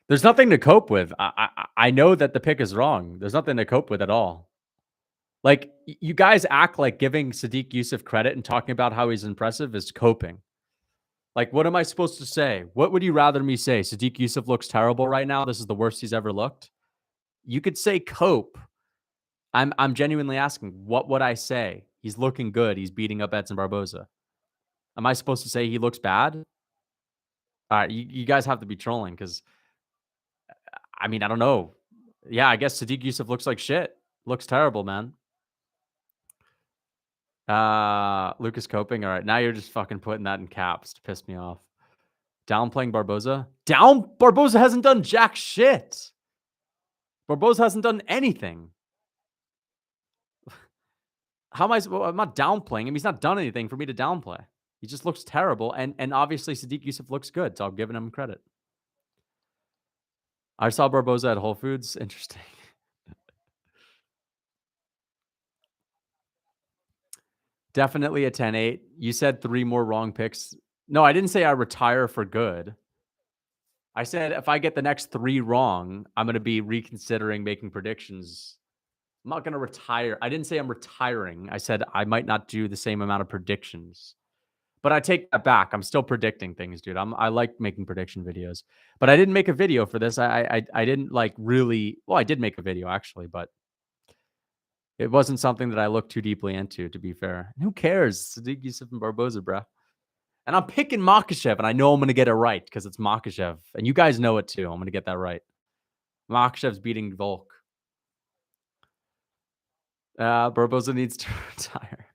There's nothing to cope with. I know that the pick is wrong. There's nothing to cope with at all. Like, you guys act like giving Sodiq Yusuff credit and talking about how he's impressive is coping. Like, what am I supposed to say? What would you rather me say? Sodiq Yusuff looks terrible right now. This is the worst he's ever looked. You could say cope. I'm genuinely asking, what would I say? He's looking good. He's beating up Edson Barboza. Am I supposed to say he looks bad? All right, you guys have to be trolling because, I mean, I don't know. Yeah, I guess Sodiq Yusuff looks like shit. Looks terrible, man. Lucas coping. All right, now you're just fucking putting that in caps to piss me off. Downplaying Barboza? Barboza hasn't done jack shit. Barboza hasn't done anything. How am I'm not downplaying him. He's not done anything for me to downplay. He just looks terrible. And obviously Sodiq Yusuff looks good, so I'm giving him credit. I saw Barboza at Whole Foods. Interesting. Definitely a 10-8. You said 3 more wrong picks. No, I didn't say I retire for good. I said if I get the next 3 wrong, I'm going to be reconsidering making predictions. I'm not going to retire. I didn't say I'm retiring. I said I might not do the same amount of predictions. But I take that back. I'm still predicting things, dude. I like making prediction videos. But I didn't make a video for this. I didn't like really. Well, I did make a video actually, but it wasn't something that I looked too deeply into, to be fair. Who cares? Sodiq Yusuff and Barboza, bro. And I'm picking Makhachev, and I know I'm going to get it right because it's Makhachev. And you guys know it too. I'm going to get that right. Makhachev's beating Volk. Barboza needs to retire.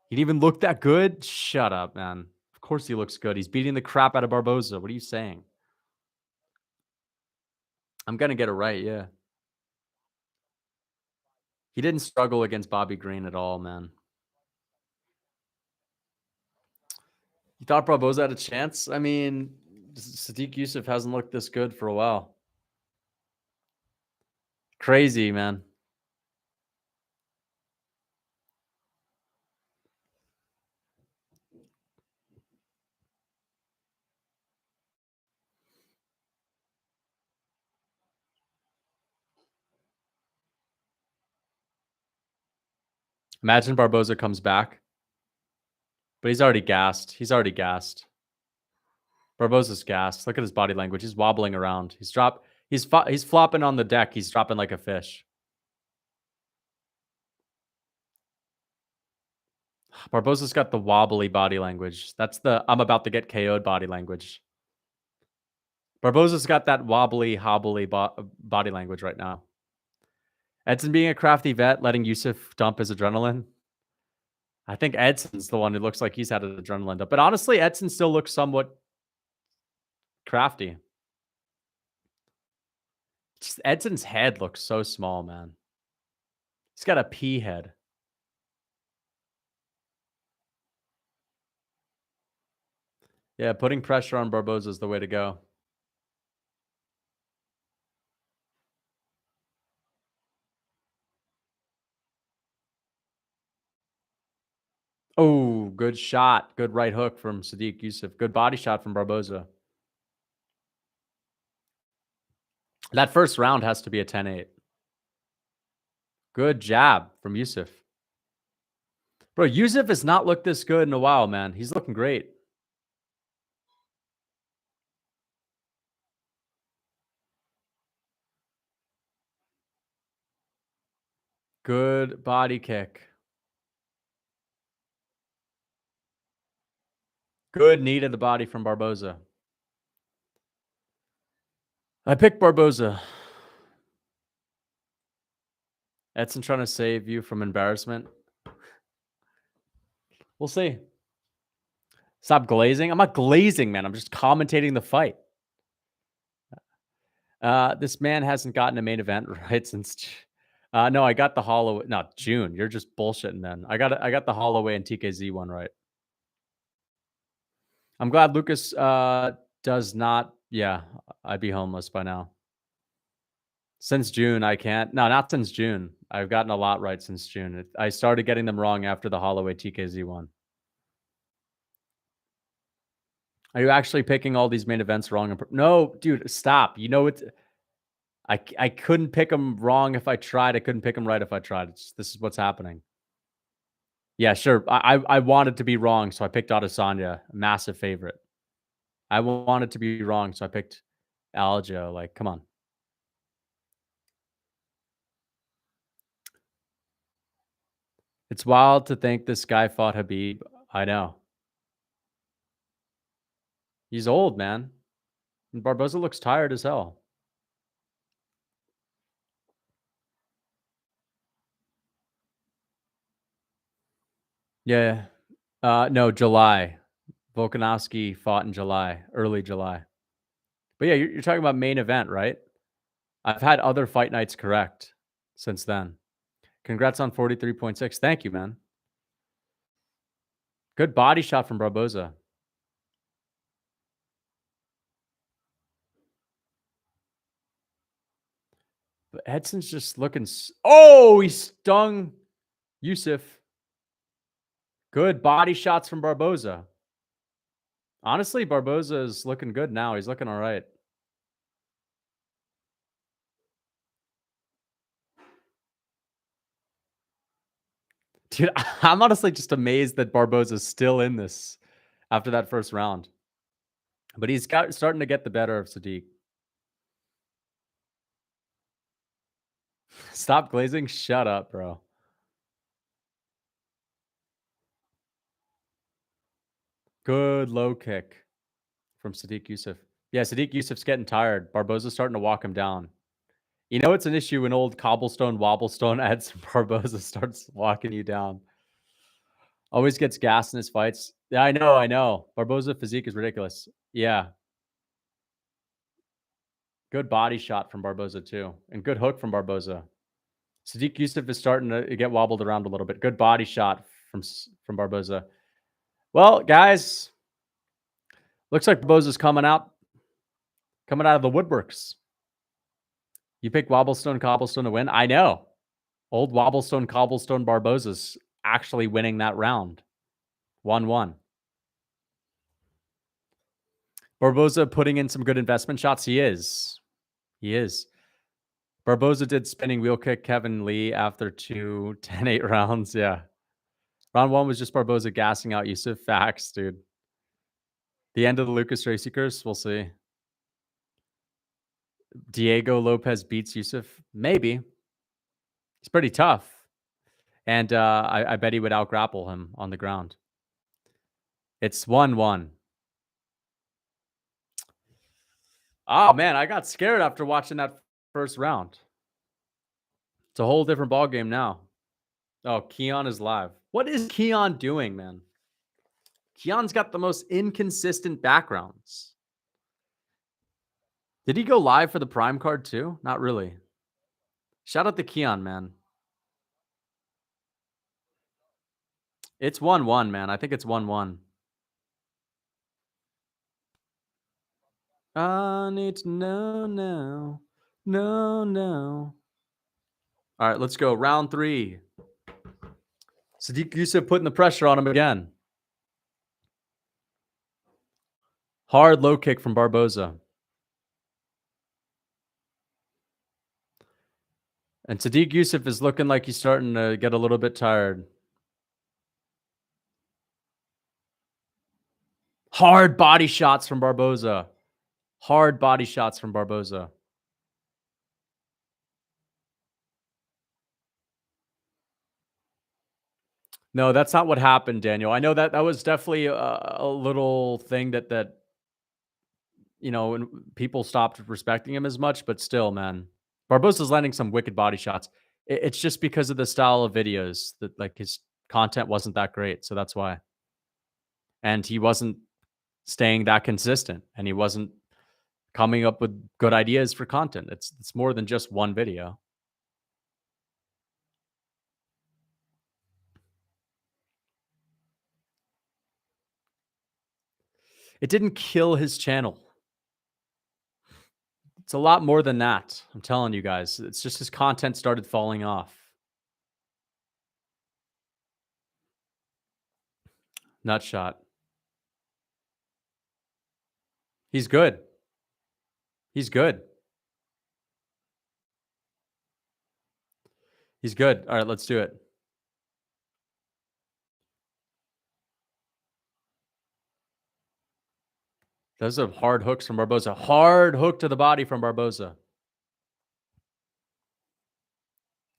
He didn't even look that good? Shut up, man. Of course he looks good. He's beating the crap out of Barboza. What are you saying? I'm going to get it right, yeah. He didn't struggle against Bobby Green at all, man. You thought Barboza had a chance? I mean, Sodiq Yusuff hasn't looked this good for a while. Crazy, man. Imagine Barboza comes back, but he's already gassed. He's already gassed. Barboza's gassed. Look at his body language. He's wobbling around. He's flopping on the deck. He's dropping like a fish. Barboza's got the wobbly body language. That's the I'm about to get KO'd body language. Barboza's got that wobbly, hobbly body language right now. Edson being a crafty vet, letting Yusuff dump his adrenaline. I think Edson's the one who looks like he's had an adrenaline dump. But honestly, Edson still looks somewhat crafty. Just Edson's head looks so small, man. He's got a pea head. Yeah, putting pressure on Barboza is the way to go. Oh, good shot. Good right hook from Sodiq Yusuff. Good body shot from Barboza. That first round has to be a 10-8. Good jab from Yusuff. Bro, Yusuff has not looked this good in a while, man. He's looking great. Good body kick. Good knee to the body from Barboza. I picked Barboza. Edson trying to save you from embarrassment. We'll see. Stop glazing. I'm not glazing, man. I'm just commentating the fight. This man hasn't gotten a main event right since. No, I got the Holloway. No, June. You're just bullshitting. Then I got the Holloway and TKZ one right. I'm glad Lucas does not. Yeah, I'd be homeless by now. Since June, I can't. No, not since June. I've gotten a lot right since June. I started getting them wrong after the Holloway TKZ one. Are you actually picking all these main events wrong? No, dude, stop. You know, I couldn't pick them wrong if I tried. I couldn't pick them right if I tried. This is what's happening. Yeah, sure. I wanted to be wrong, so I picked Adesanya, massive favorite. I wanted to be wrong, so I picked Aljo. Like, come on. It's wild to think this guy fought Khabib. I know. He's old, man. And Barboza looks tired as hell. Yeah. No, July. Volkanovski fought in July, early July. But yeah, you're talking about main event, right? I've had other fight nights correct since then. Congrats on 43.6. Thank you, man. Good body shot from Barboza. But Edson's just looking. Oh, he stung Yusuff. Good body shots from Barboza. Honestly, Barboza is looking good now. He's looking all right. Dude, I'm honestly just amazed that Barboza's still in this after that first round. But he's starting to get the better of Sodiq. Stop glazing. Shut up, bro. Good low kick from Sodiq Yusuff. Yeah, Sodiq Yusuff's getting tired. Barboza's starting to walk him down. You know, it's an issue when old cobblestone wobblestone Edson Barboza starts walking you down. Always gets gas in his fights. Yeah, I know. Barboza physique is ridiculous. Yeah. Good body shot from Barboza, too. And good hook from Barboza. Sodiq Yusuff is starting to get wobbled around a little bit. Good body shot from Barboza. Well, guys, looks like Barboza's coming out of the woodworks. You pick Wobblestone Cobblestone to win? I know. Old Wobblestone Cobblestone Barboza's actually winning that round. 1-1. Barboza putting in some good investment shots. He is. Barboza did spinning wheel kick Kevin Lee after 2 10-8 rounds. Yeah. Round 1 was just Barboza gassing out Yusuff. Facts, dude. The end of the Lucas Tracy curse? We'll see. Diego Lopez beats Yusuff? Maybe. He's pretty tough. And I bet he would out-grapple him on the ground. It's 1-1. Oh, man, I got scared after watching that first round. It's a whole different ballgame now. Oh, Keon is live. What is Keon doing, man? Keon's got the most inconsistent backgrounds. Did he go live for the Prime card too? Not really. Shout out to Keon, man. It's 1-1, man. I think it's 1-1. I need to know now. No. All right, let's go. Round 3. Sodiq Yusuff putting the pressure on him again. Hard low kick from Barboza. And Sodiq Yusuff is looking like he's starting to get a little bit tired. Hard body shots from Barboza. No, that's not what happened, Daniel. I know that was definitely a little thing that you know, and people stopped respecting him as much, but still, man, Barbosa's landing some wicked body shots. It's just because of the style of videos that like his content wasn't that great, so that's why. And he wasn't staying that consistent, and he wasn't coming up with good ideas for content. It's more than just one video. It didn't kill his channel. It's a lot more than that. I'm telling you guys. It's just his content started falling off. Nut shot. He's good. He's good. He's good. All right, let's do it. Those are hard hooks from Barboza. Hard hook to the body from Barboza.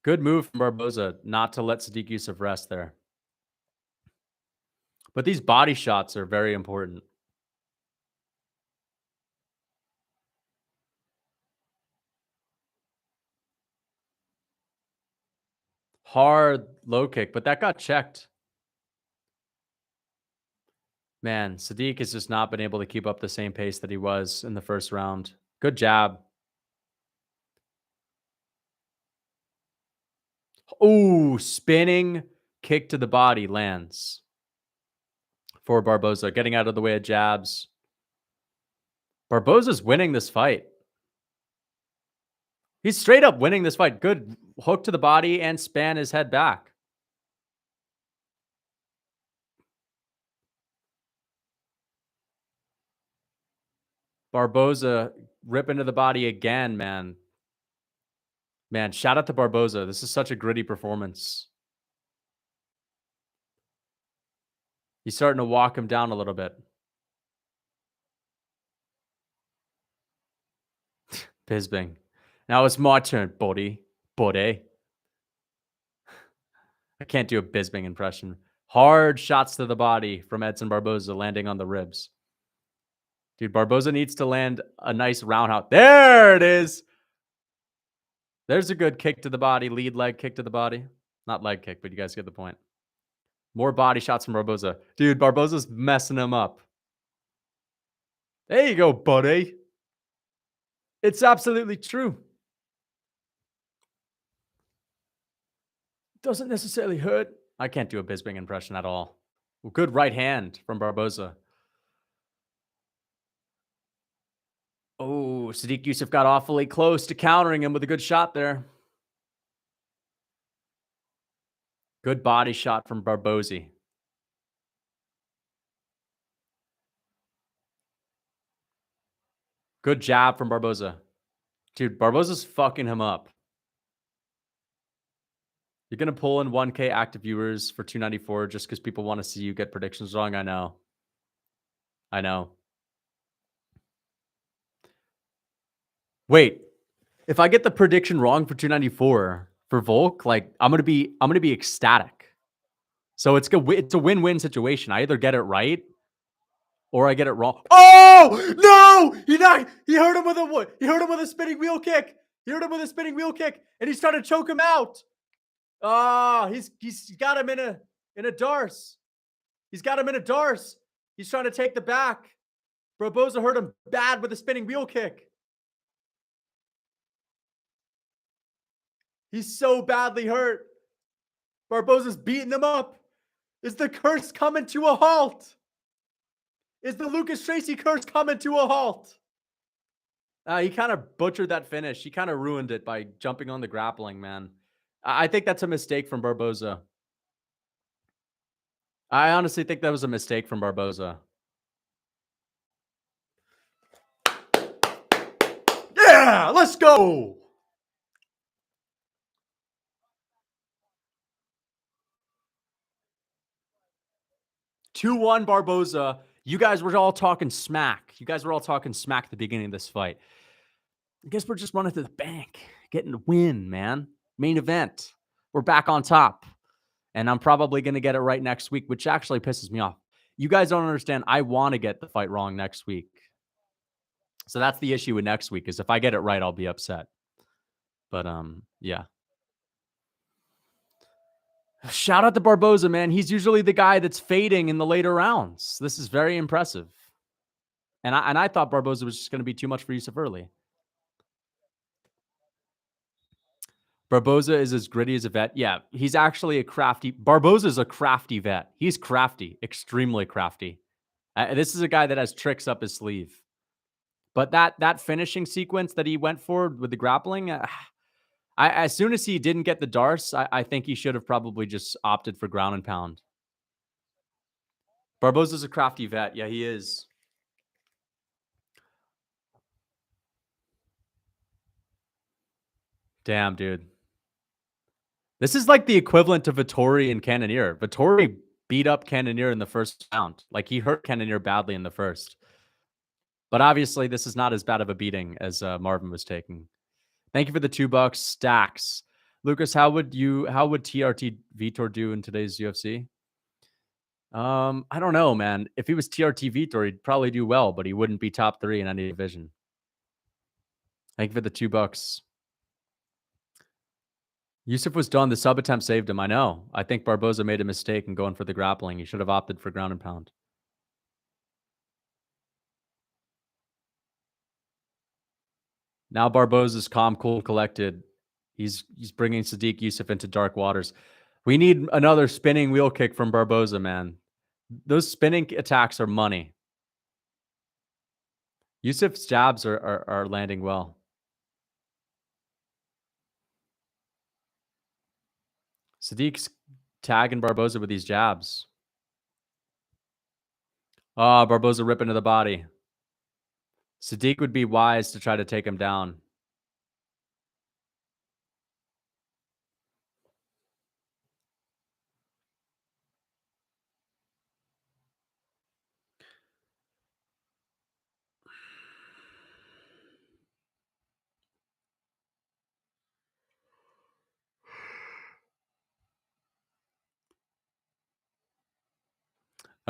Good move from Barboza not to let Sodiq Yusuff rest there. But these body shots are very important. Hard low kick, but that got checked. Man, Sodiq has just not been able to keep up the same pace that he was in the first round. Good jab. Ooh, spinning kick to the body lands for Barboza, getting out of the way of jabs. Barboza's winning this fight. He's straight up winning this fight. Good hook to the body and span his head back. Barboza rip into the body again, man. Man, shout out to Barboza. This is such a gritty performance. He's starting to walk him down a little bit. Bisbing. Now it's my turn, buddy. I can't do a Bisbing impression. Hard shots to the body from Edson Barboza landing on the ribs. Dude, Barboza needs to land a nice roundhouse. There it is. There's a good kick to the body, lead leg kick to the body. Not leg kick, but you guys get the point. More body shots from Barboza. Dude, Barboza's messing him up. There you go, buddy. It's absolutely true. Doesn't necessarily hurt. I can't do a Bisping impression at all. Good right hand from Barboza. Oh, Sodiq Yusuff got awfully close to countering him with a good shot there. Good body shot from Barboza. Good jab from Barboza. Dude, Barboza's fucking him up. You're going to pull in 1K active viewers for 294 just because people want to see you get predictions wrong? I know. I know. Wait. If I get the prediction wrong for 294 for Volk, like I'm going to be ecstatic. So it's a win-win situation. I either get it right or I get it wrong. Oh, no! He hurt him with a spinning wheel kick. And he's trying to choke him out. Ah, he's got him in a darce. He's got him in a darce. He's trying to take the back. Barboza hurt him bad with a spinning wheel kick. He's so badly hurt. Barboza's beating him up. Is the curse coming to a halt? Is the Lucas Tracy curse coming to a halt? He kind of butchered that finish. He kind of ruined it by jumping on the grappling, man. I think that's a mistake from Barboza. I honestly think that was a mistake from Barboza. Yeah, let's go. (2-1) Barboza. You guys were all talking smack. at the beginning of this fight. I guess we're just running to the bank, getting the win, man. Main event. We're back on top. And I'm probably going to get it right next week, which actually pisses me off. You guys don't understand. I want to get the fight wrong next week. So that's the issue with next week, is if I get it right, I'll be upset. But, yeah. Shout out to Barboza, man. He's usually the guy that's fading in the later rounds. This is very impressive. And I thought Barboza was just going to be too much for Yusuff early. Barboza is as gritty as a vet. Yeah, he's actually a crafty. Barboza is a crafty vet. He's crafty, extremely crafty. This is a guy that has tricks up his sleeve. But that finishing sequence that he went for with the grappling, as soon as he didn't get the darce, I think he should have probably just opted for ground and pound. Barboza's a crafty vet. Yeah, he is. Damn, dude. This is like the equivalent of Vettori and Cannonier. Vettori beat up Cannonier in the first round. Like, he hurt Cannonier badly in the first. But obviously, this is not as bad of a beating as Marvin was taking. Thank you for the $2 stacks. Lucas, how would TRT Vitor do in today's UFC? I don't know, man. If he was TRT Vitor, he'd probably do well, but he wouldn't be top 3 in any division. Thank you for the $2. Yusuff was done. The sub attempt saved him. I know. I think Barboza made a mistake in going for the grappling. He should have opted for ground and pound. Now Barboza's calm, cool, collected. He's bringing Sodiq Yusuff into dark waters. We need another spinning wheel kick from Barboza, man. Those spinning attacks are money. Yusuff's jabs are landing well. Sodiq's tagging Barboza with these jabs. Oh, Barboza ripping to the body. Sodiq would be wise to try to take him down.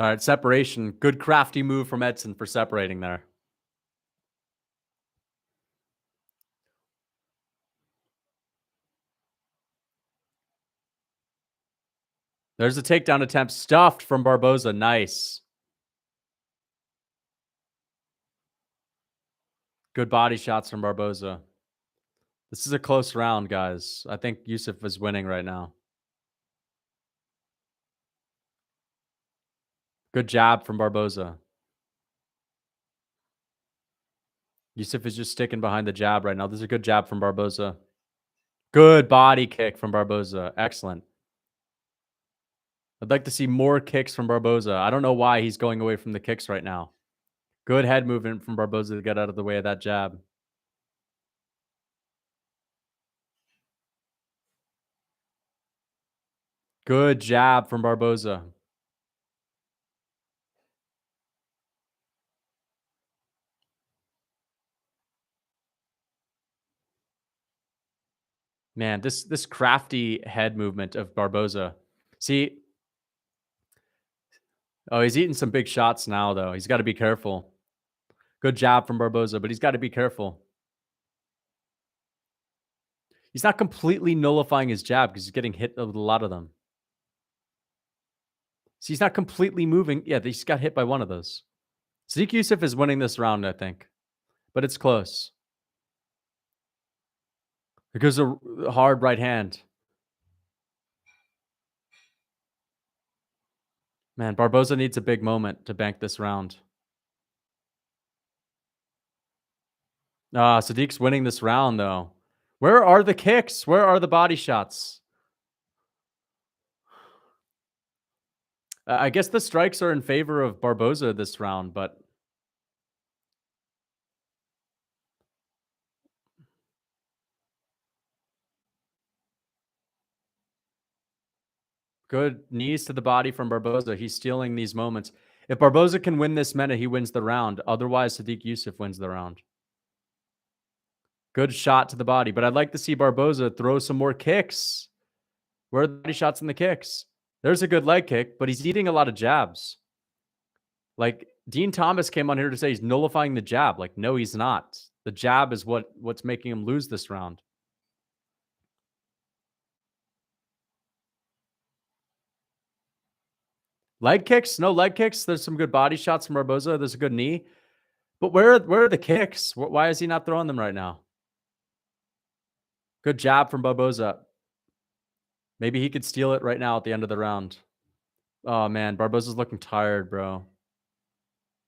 All right, separation. Good crafty move from Edson for separating there. There's a takedown attempt stuffed from Barboza. Nice. Good body shots from Barboza. This is a close round, guys. I think Yusuff is winning right now. Good jab from Barboza. Yusuff is just sticking behind the jab right now. This is a good jab from Barboza. Good body kick from Barboza. Excellent. I'd like to see more kicks from Barboza. I don't know why he's going away from the kicks right now. Good head movement from Barboza to get out of the way of that jab. Good jab from Barboza. Man, this crafty head movement of Barboza. See, oh, he's eating some big shots now, though. He's got to be careful. Good jab from Barboza, but he's got to be careful. He's not completely nullifying his jab because he's getting hit with a lot of them. So he's not completely moving. Yeah, he just got hit by one of those. Sodiq Yusuff is winning this round, I think. But it's close. Because a hard right hand. Man, Barboza needs a big moment to bank this round. Sodiq's winning this round, though. Where are the kicks? Where are the body shots? I guess the strikes are in favor of Barboza this round, but good knees to the body from Barboza. He's stealing these moments. If Barboza can win this minute, he wins the round. Otherwise, Sodiq Yusuff wins the round. Good shot to the body, but I'd like to see Barboza throw some more kicks. Where are the body shots and the kicks? There's a good leg kick, but he's eating a lot of jabs. Like, Dean Thomas came on here to say he's nullifying the jab. Like, no, he's not. The jab is what's making him lose this round. Leg kicks? No leg kicks. There's some good body shots from Barboza. There's a good knee. But where are the kicks? Why is he not throwing them right now? Good jab from Barboza. Maybe he could steal it right now at the end of the round. Oh, man. Barboza's looking tired, bro.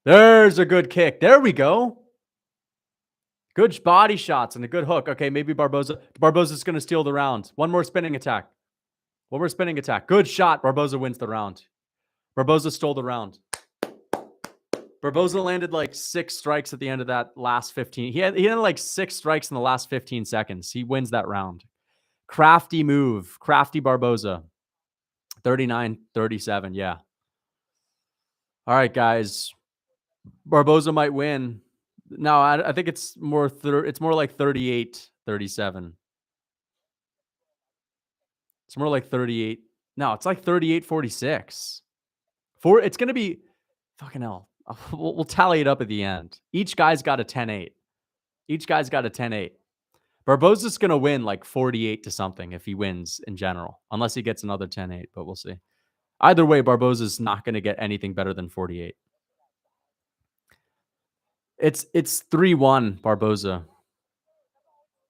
There's a good kick. There we go. Good body shots and a good hook. Okay, maybe Barboza's going to steal the round. One more spinning attack. One more spinning attack. Good shot. Barboza wins the round. Barboza stole the round. Barboza landed like 6 strikes at the end of that last 15. He had like 6 strikes in the last 15 seconds. He wins that round. Crafty move. Crafty Barboza. 39-37. Yeah. All right, guys. Barboza might win. No, I think it's more like 38-37. It's more like 38. No, it's like 38-46. It's going to be fucking hell. We'll tally it up at the end. Each guy's got a 10-8. Each guy's got a 10-8. Barboza's going to win like 48 to something if he wins in general, unless he gets another 10-8, but we'll see. Either way, Barboza's not going to get anything better than 48. It's 3-1 Barboza.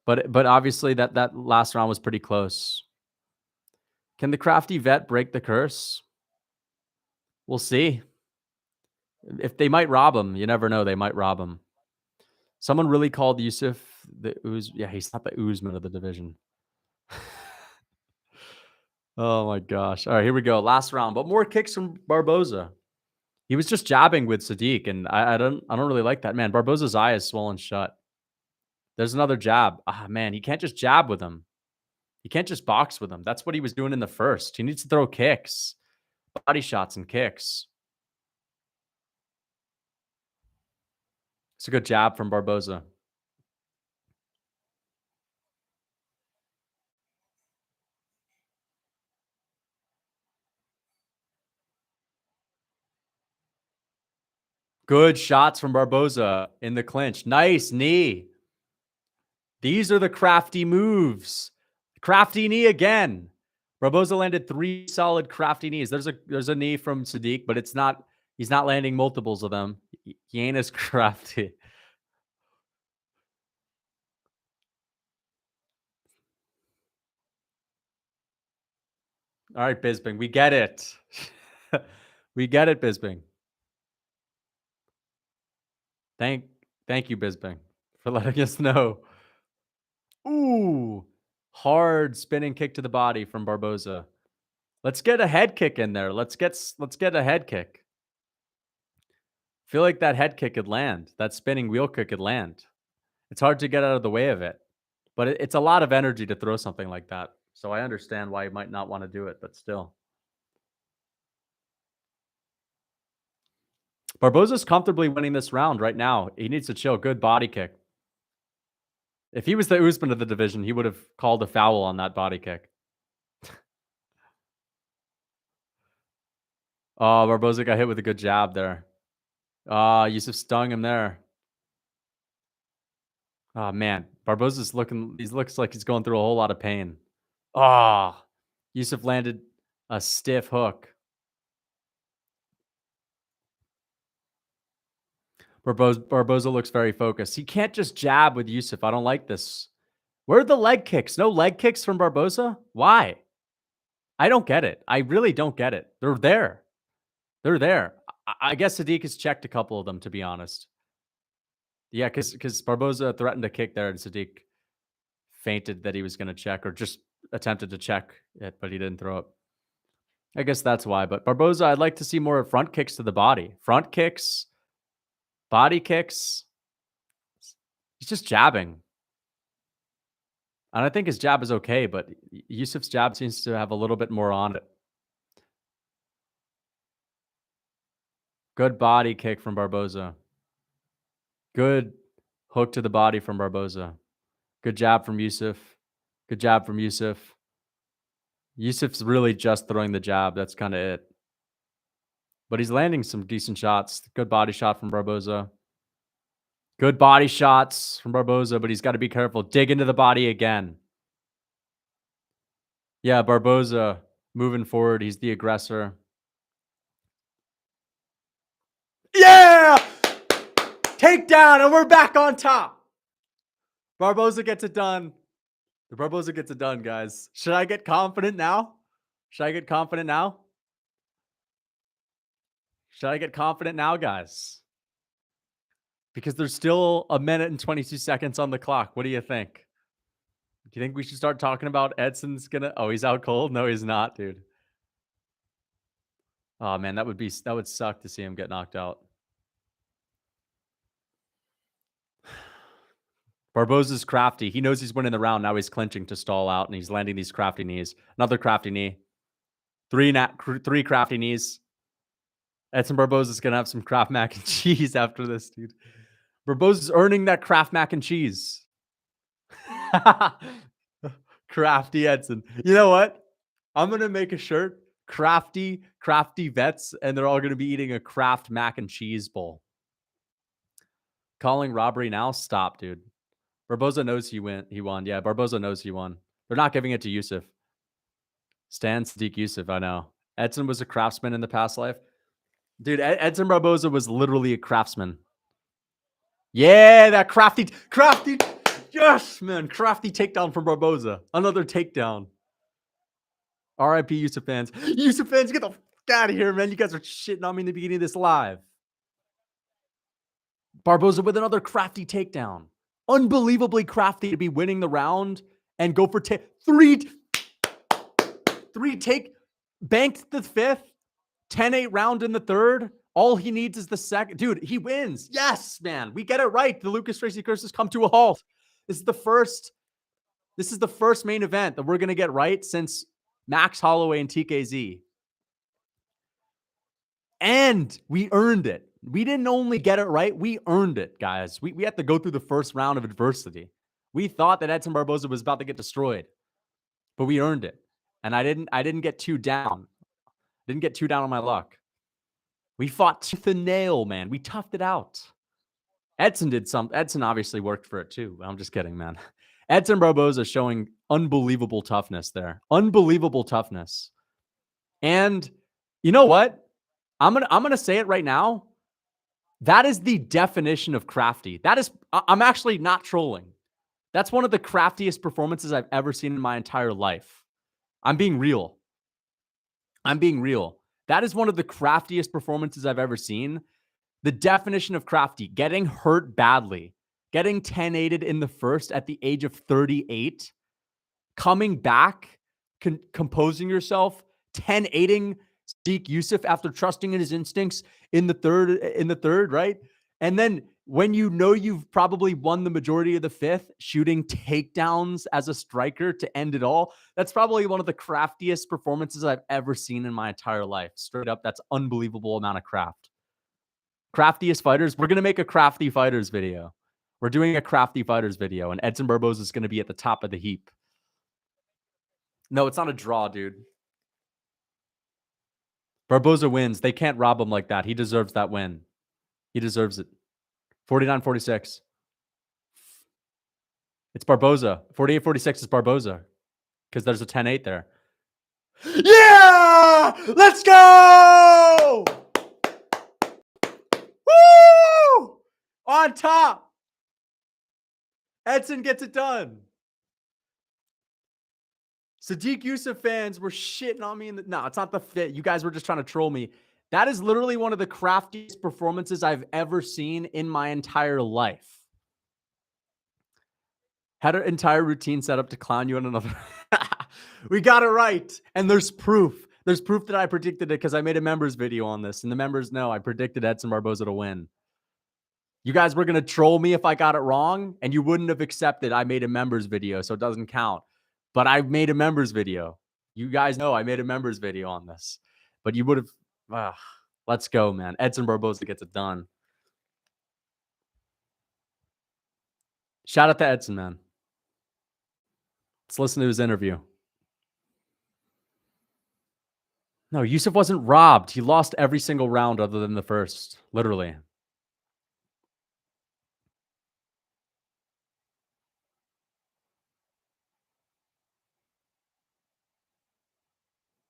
But obviously that last round was pretty close. Can the crafty vet break the curse? We'll see. If they might rob him, you never know. They might rob him. Someone really called Yusuff the ooze. Yeah, he's not the Oozman of the division. Oh my gosh. All right, here we go. Last round, but more kicks from Barboza. He was just jabbing with Sodiq, and I don't really like that. Man, Barboza's eye is swollen shut. There's another jab. Man, he can't just jab with him. He can't just box with him. That's what he was doing in the first. He needs to throw kicks, body shots, and kicks. It's a good jab from Barboza. Good shots from Barboza in the clinch. Nice knee. These are the crafty moves. Crafty knee again. Barboza landed 3 solid crafty knees. There's a knee from Sodiq, but he's not landing multiples of them. He ain't as crafty. All right, Bisping. We get it. We get it, Bisping. Thank you, Bisbing, for letting us know. Ooh, hard spinning kick to the body from Barboza. Let's get a head kick in there. Let's get a head kick. Feel like that head kick could land. That spinning wheel kick could land. It's hard to get out of the way of it, but it's a lot of energy to throw something like that. So I understand why you might not want to do it, but still. Barboza's comfortably winning this round right now. He needs to chill. Good body kick. If he was the Usman of the division, he would have called a foul on that body kick. Oh, Barboza got hit with a good jab there. Yusuff stung him there. Oh, man. Barboza's looks like he's going through a whole lot of pain. Yusuff landed a stiff hook. Barboza looks very focused. He can't just jab with Yusuff. I don't like this. Where are the leg kicks? No leg kicks from Barboza? Why? I don't get it. I really don't get it. They're there. They're there. I guess Sodiq has checked a couple of them, to be honest. Yeah, because Barboza threatened a kick there, and Sodiq feinted that he was going to check, or just attempted to check it, but he didn't throw it. I guess that's why. But Barboza, I'd like to see more front kicks to the body. Front kicks, body kicks. He's just jabbing. And I think his jab is okay, but Yusuff's jab seems to have a little bit more on it. Good body kick from Barboza. Good hook to the body from Barboza. Good jab from Yusuff. Good jab from Yusuff. Yusuff's really just throwing the jab. That's kind of it. But he's landing some decent shots. Good body shot from Barboza. Good body shots from Barboza, but he's got to be careful. Dig into the body again. Yeah, Barboza moving forward. He's the aggressor. Yeah! Takedown, and we're back on top. Barboza gets it done. Barboza gets it done, guys. Should I get confident now? Should I get confident now? Should I get confident now, guys? Because there's still 1 minute and 22 seconds on the clock. What do you think? Do you think we should start talking about Edson's gonna... Oh, he's out cold? No, he's not, dude. Oh, man, that would suck to see him get knocked out. Barboza's crafty. He knows he's winning the round. Now he's clinching to stall out, and he's landing these crafty knees. Another crafty knee. Three crafty knees. Edson Barboza's going to have some Kraft mac and cheese after this, dude. Barboza's earning that Kraft mac and cheese. Crafty Edson. You know what? I'm going to make a shirt. Crafty vets, and they're all going to be eating a Kraft mac and cheese bowl. Calling robbery now? Stop, dude. Barboza knows he won. Yeah, Barboza knows he won. They're not giving it to Yusuff. Stan Sodiq Yusuff, I know. Edson was a craftsman in the past life. Dude, Edson Barboza was literally a craftsman. Yeah, that crafty. Yes, man. Crafty takedown from Barboza. Another takedown. RIP Yusuff fans. Yusuff fans, get the fuck out of here, man. You guys are shitting on me in the beginning of this live. Barboza with another crafty takedown. Unbelievably crafty to be winning the round and go for banked the fifth, 10-8 round in the third. All he needs is the second. Dude, he wins. Yes, man. We get it right. The Lucas Tracy curse has come to a halt. This is the first main event that we're going to get right since Max Holloway and TKZ. And we earned it. We didn't only get it right, we earned it, guys. We had to go through the first round of adversity. We thought that Edson Barboza was about to get destroyed, but we earned it. And I didn't get too down. Didn't get too down on my luck. We fought tooth and nail, man. We toughed it out. Edson obviously worked for it too. I'm just kidding, man. Edson Barboza showing unbelievable toughness there. Unbelievable toughness. And you know what? I'm gonna say it right now. That is the definition of crafty. I'm actually not trolling. That's one of the craftiest performances I've ever seen in my entire life. I'm being real. That is one of the craftiest performances I've ever seen. The definition of crafty, getting hurt badly, getting 10-8'd in the first at the age of 38, coming back, composing yourself, 10-8ing Sodiq Yusuff after trusting in his instincts in the third, right? And then when you know you've probably won the majority of the fifth, shooting takedowns as a striker to end it all. That's probably one of the craftiest performances I've ever seen in my entire life. Straight up, that's unbelievable amount of craft. Craftiest fighters. We're going to make a crafty fighters video. We're doing a crafty fighters video, and Edson Barboza is going to be at the top of the heap. No, it's not a draw, dude. Barboza wins. They can't rob him like that. He deserves that win. He deserves it. 49-46. It's Barboza. 48-46 is Barboza because there's a 10-8 there. Yeah! Let's go! Woo! On top. Edson gets it done. Sodiq Yusuff fans were shitting on me in the... No, it's not the fit. You guys were just trying to troll me. That is literally one of the craftiest performances I've ever seen in my entire life. Had an entire routine set up to clown you on another. We got it right. And there's proof. There's proof that I predicted it because I made a members video on this. And the members know I predicted Edson Barboza to win. You guys were going to troll me if I got it wrong. And you wouldn't have accepted I made a members video. So it doesn't count. But I made a members video. You guys know I made a members video on this. But you would have... let's go, man. Edson Barboza gets it done. Shout out to Edson, man. Let's listen to his interview. No, Yusuff wasn't robbed. He lost every single round other than the first. Literally.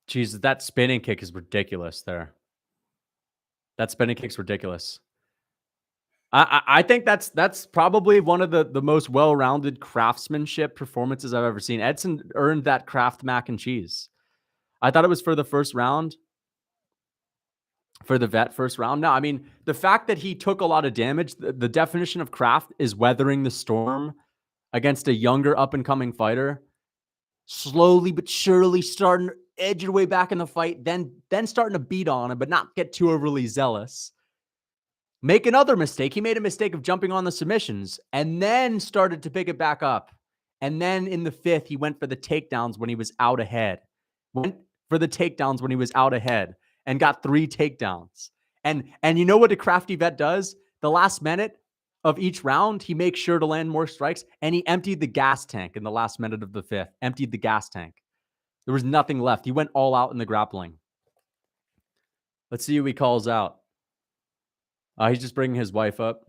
Jesus, that spinning kick is ridiculous there. That spinning kick's ridiculous. I think that's probably one of the most well-rounded craftsmanship performances I've ever seen. Edson earned that Kraft mac and cheese. I thought it was for the first round. For the vet first round. No, I mean, the fact that he took a lot of damage, the definition of craft is weathering the storm against a younger up-and-coming fighter. Slowly but surely starting to edge your way back in the fight, then starting to beat on him, but not get too overly zealous. Make another mistake. He made a mistake of jumping on the submissions and then started to pick it back up. And then in the fifth, he went for the takedowns when he was out ahead. Went for the takedowns when he was out ahead and got 3 takedowns. And you know what a crafty vet does? The last minute of each round, he makes sure to land more strikes, and he emptied the gas tank in the last minute of the fifth. Emptied the gas tank. There was nothing left. He went all out in the grappling. Let's see who he calls out. He's just bringing his wife up.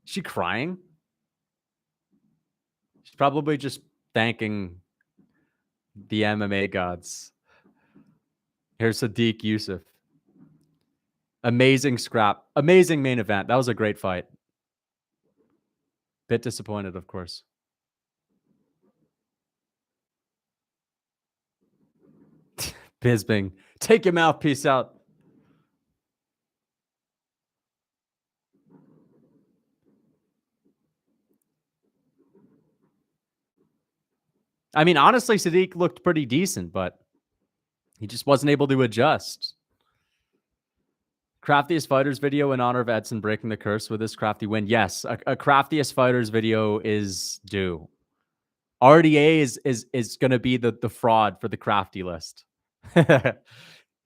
Is she crying? She's probably just thanking the MMA gods. Here's Sodiq Yusuff. Amazing scrap. Amazing main event. That was a great fight. Bit disappointed, of course. Bisbing. Take your mouthpiece out. I mean, honestly, Sodiq looked pretty decent, but he just wasn't able to adjust. Craftiest Fighters video in honor of Edson breaking the curse with this crafty win. Yes, a Craftiest Fighters video is due. RDA is going to be the fraud for the crafty list. Because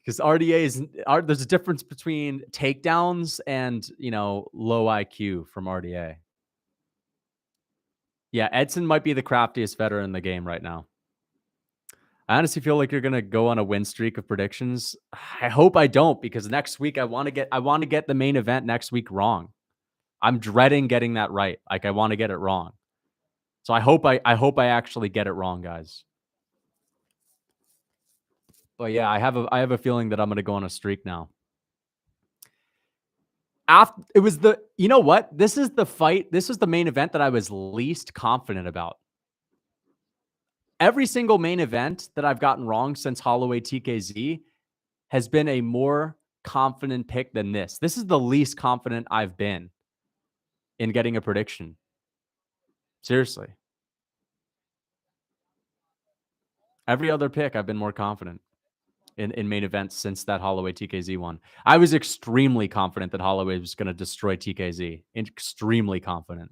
RDA is... there's a difference between takedowns and, low IQ from RDA. Yeah, Edson might be the craftiest veteran in the game right now. I honestly feel like you're gonna go on a win streak of predictions. I hope I don't, because next week I want to get the main event next week wrong. I'm dreading getting that right. Like, I want to get it wrong. So I hope I actually get it wrong, guys. But yeah, I have a feeling that I'm gonna go on a streak now. It was you know what? This is the fight. This was the main event that I was least confident about. Every single main event that I've gotten wrong since Holloway TKZ has been a more confident pick than this. This is the least confident I've been in getting a prediction. Seriously. Every other pick, I've been more confident in main events since that Holloway TKZ one. I was extremely confident that Holloway was going to destroy TKZ. Extremely confident.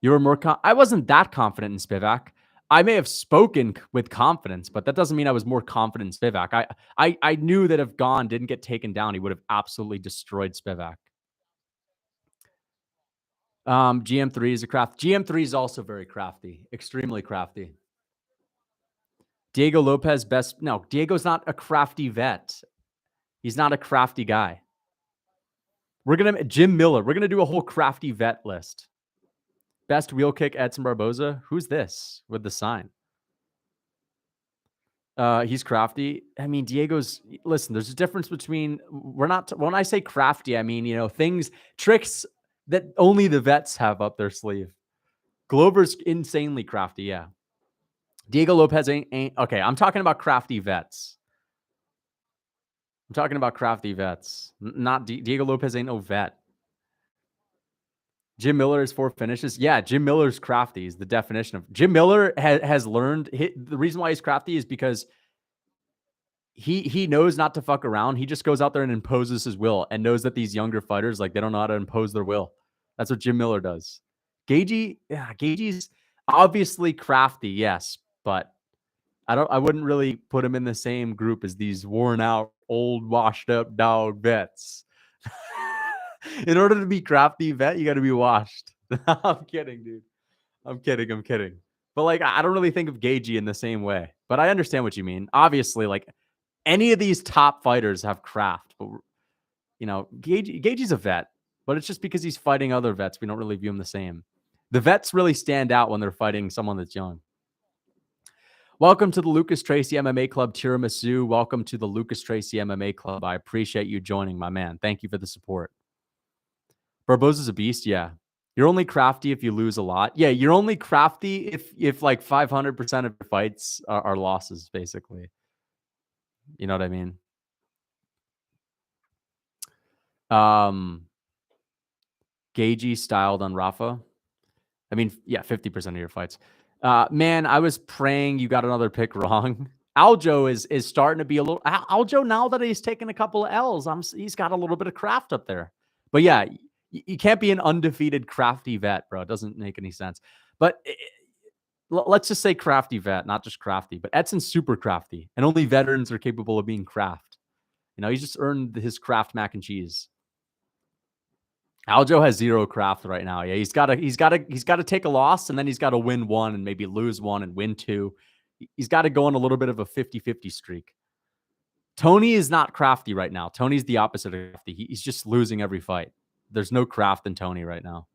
You were more I wasn't that confident in Spivak. I may have spoken with confidence, but that doesn't mean I was more confident in Spivak. I knew that if Gon didn't get taken down, he would have absolutely destroyed Spivak. GM3 is a craft. GM3 is also very crafty, extremely crafty. Diego Lopez, best. No, Diego's not a crafty vet. He's not a crafty guy. Jim Miller. We're gonna do a whole crafty vet list. Best wheel kick, Edson Barboza. Who's this with the sign? He's crafty. I mean, listen, there's a difference between when I say crafty, I mean, tricks that only the vets have up their sleeve. Glover's insanely crafty, yeah. Diego Lopez ain't okay. I'm talking about crafty vets. I'm talking about crafty vets. Not Diego Lopez ain't no vet. Jim Miller is 4 finishes. Yeah, Jim Miller's crafty is the definition of Jim Miller has learned. The reason why he's crafty is because he knows not to fuck around. He just goes out there and imposes his will and knows that these younger fighters, like, they don't know how to impose their will. That's what Jim Miller does. Gagey's obviously crafty, yes, but I wouldn't really put him in the same group as these worn out, old, washed up dog vets. In order to be crafty vet, you got to be washed. I'm kidding, dude. I'm kidding. But like, I don't really think of Gagey in the same way. But I understand what you mean. Obviously, like, any of these top fighters have craft. But Gagey's a vet. But it's just because he's fighting other vets, we don't really view him the same. The vets really stand out when they're fighting someone that's young. Welcome to the Lucas Tracy MMA Club, Tiramisu. Welcome to the Lucas Tracy MMA Club. I appreciate you joining, my man. Thank you for the support. Barboza's a beast, yeah. You're only crafty if you lose a lot. Yeah, you're only crafty if like 500% of your fights are losses, basically. You know what I mean? Gagey styled on Rafa. I mean, yeah, 50% of your fights. Man, I was praying you got another pick wrong. Aljo is starting to be a little Aljo now that he's taken a couple of L's. He's got a little bit of craft up there. But yeah, you can't be an undefeated crafty vet, bro. It doesn't make any sense. But let's just say crafty vet, not just crafty. But Edson's super crafty, and only veterans are capable of being craft. He just earned his craft mac and cheese. Aljo has 0 craft right now. Yeah, he's got to take a loss, and then he's got to win 1 and maybe lose 1 and win 2. He's got to go on a little bit of a 50-50 streak. Tony is not crafty right now. Tony's the opposite of crafty. He's just losing every fight. There's no craft in Tony right now.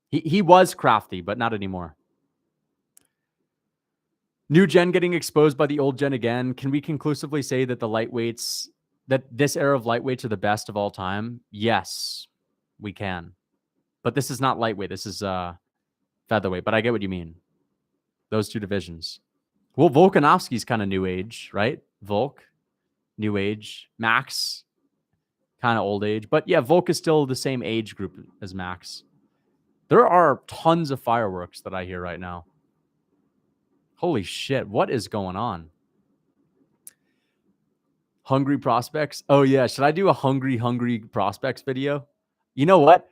He was crafty, but not anymore. New gen getting exposed by the old gen again. Can we conclusively say that this era of lightweights are the best of all time? Yes, we can. But this is not lightweight. This is featherweight. But I get what you mean. Those two divisions. Well, Volkanovski's kind of new age, right? Volk, new age. Max, kind of old age. But yeah, Volk is still the same age group as Max. There are tons of fireworks that I hear right now. Holy shit, what is going on? Hungry prospects? Oh yeah, should I do a hungry prospects video? You know what?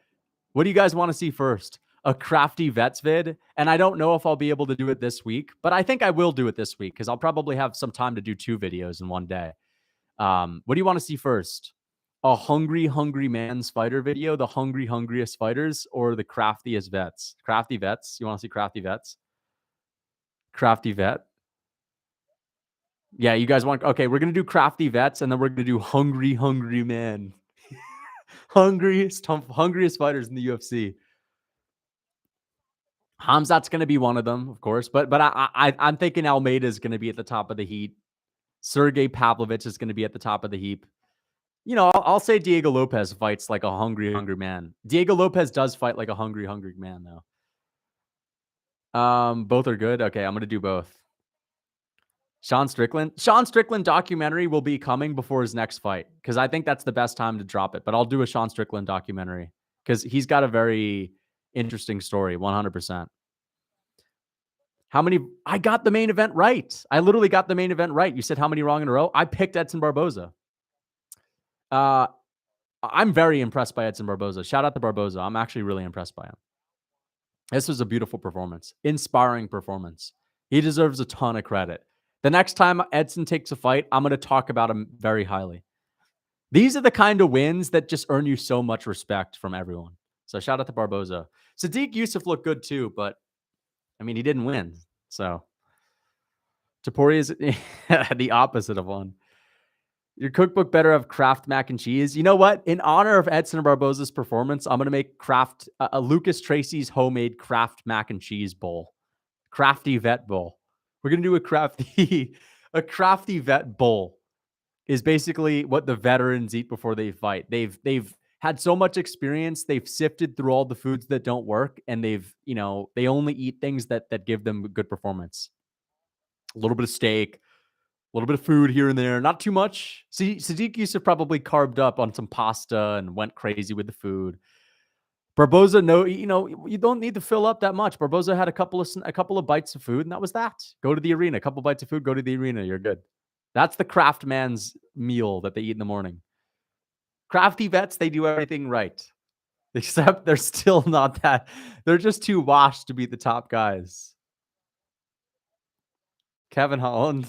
What do you guys want to see first? A crafty vets vid? And I don't know if I'll be able to do it this week, but I think I will do it this week because I'll probably have some time to do 2 videos in one day. What do you want to see first? A hungry man's fighter video, the hungriest fighters, or the craftiest vets? Crafty vets? You want to see crafty vets? Crafty vet? Yeah, you guys want... Okay, we're going to do crafty vets, and then we're going to do hungry man. hungriest fighters in the UFC. Hamzat's going to be one of them, of course, but I'm thinking Almeida is going to be at the top of the heat. Sergey Pavlovich is going to be at the top of the heap. You know, I'll say Diego Lopez fights like a hungry, hungry man. Diego Lopez does fight like a hungry, hungry man, though. Both are good. Okay, I'm gonna do both. Sean Strickland documentary will be coming before his next fight because I think that's the best time to drop it. But I'll do a Sean Strickland documentary because he's got a very interesting story. 100%. How many? I got the main event right. I literally got the main event right. You said how many wrong in a row? I picked Edson Barboza. I'm very impressed by Edson Barboza. Shout out to Barboza. I'm actually really impressed by him. This was a beautiful performance, inspiring performance. He deserves a ton of credit. The next time Edson takes a fight, I'm going to talk about him very highly. These are the kind of wins that just earn you so much respect from everyone. So shout out to Barboza. Sodiq Yusuff looked good too, but I mean, he didn't win. So Tapori is the opposite of one. Your cookbook better have Kraft mac and cheese. You know what? In honor of Edson Barboza's performance, I'm going to make Kraft a Lucas Tracy's homemade Kraft mac and cheese bowl. Crafty vet bowl. We're going to do a crafty vet bowl is basically what the veterans eat before they fight. They've had so much experience. They've sifted through all the foods that don't work, and they only eat things that give them good performance. A little bit of steak, a little bit of food here and there, not too much. See, Sodiq Yusuff probably carved up on some pasta and went crazy with the food. Barboza, no, you don't need to fill up that much. Barboza had a couple of bites of food, and that was that. Go to the arena, a couple bites of food, go to the arena, you're good. That's the craft man's meal that they eat in the morning. Crafty vets, they do everything right. Except they're still not that. They're just too washed to be the top guys. Kevin Holland,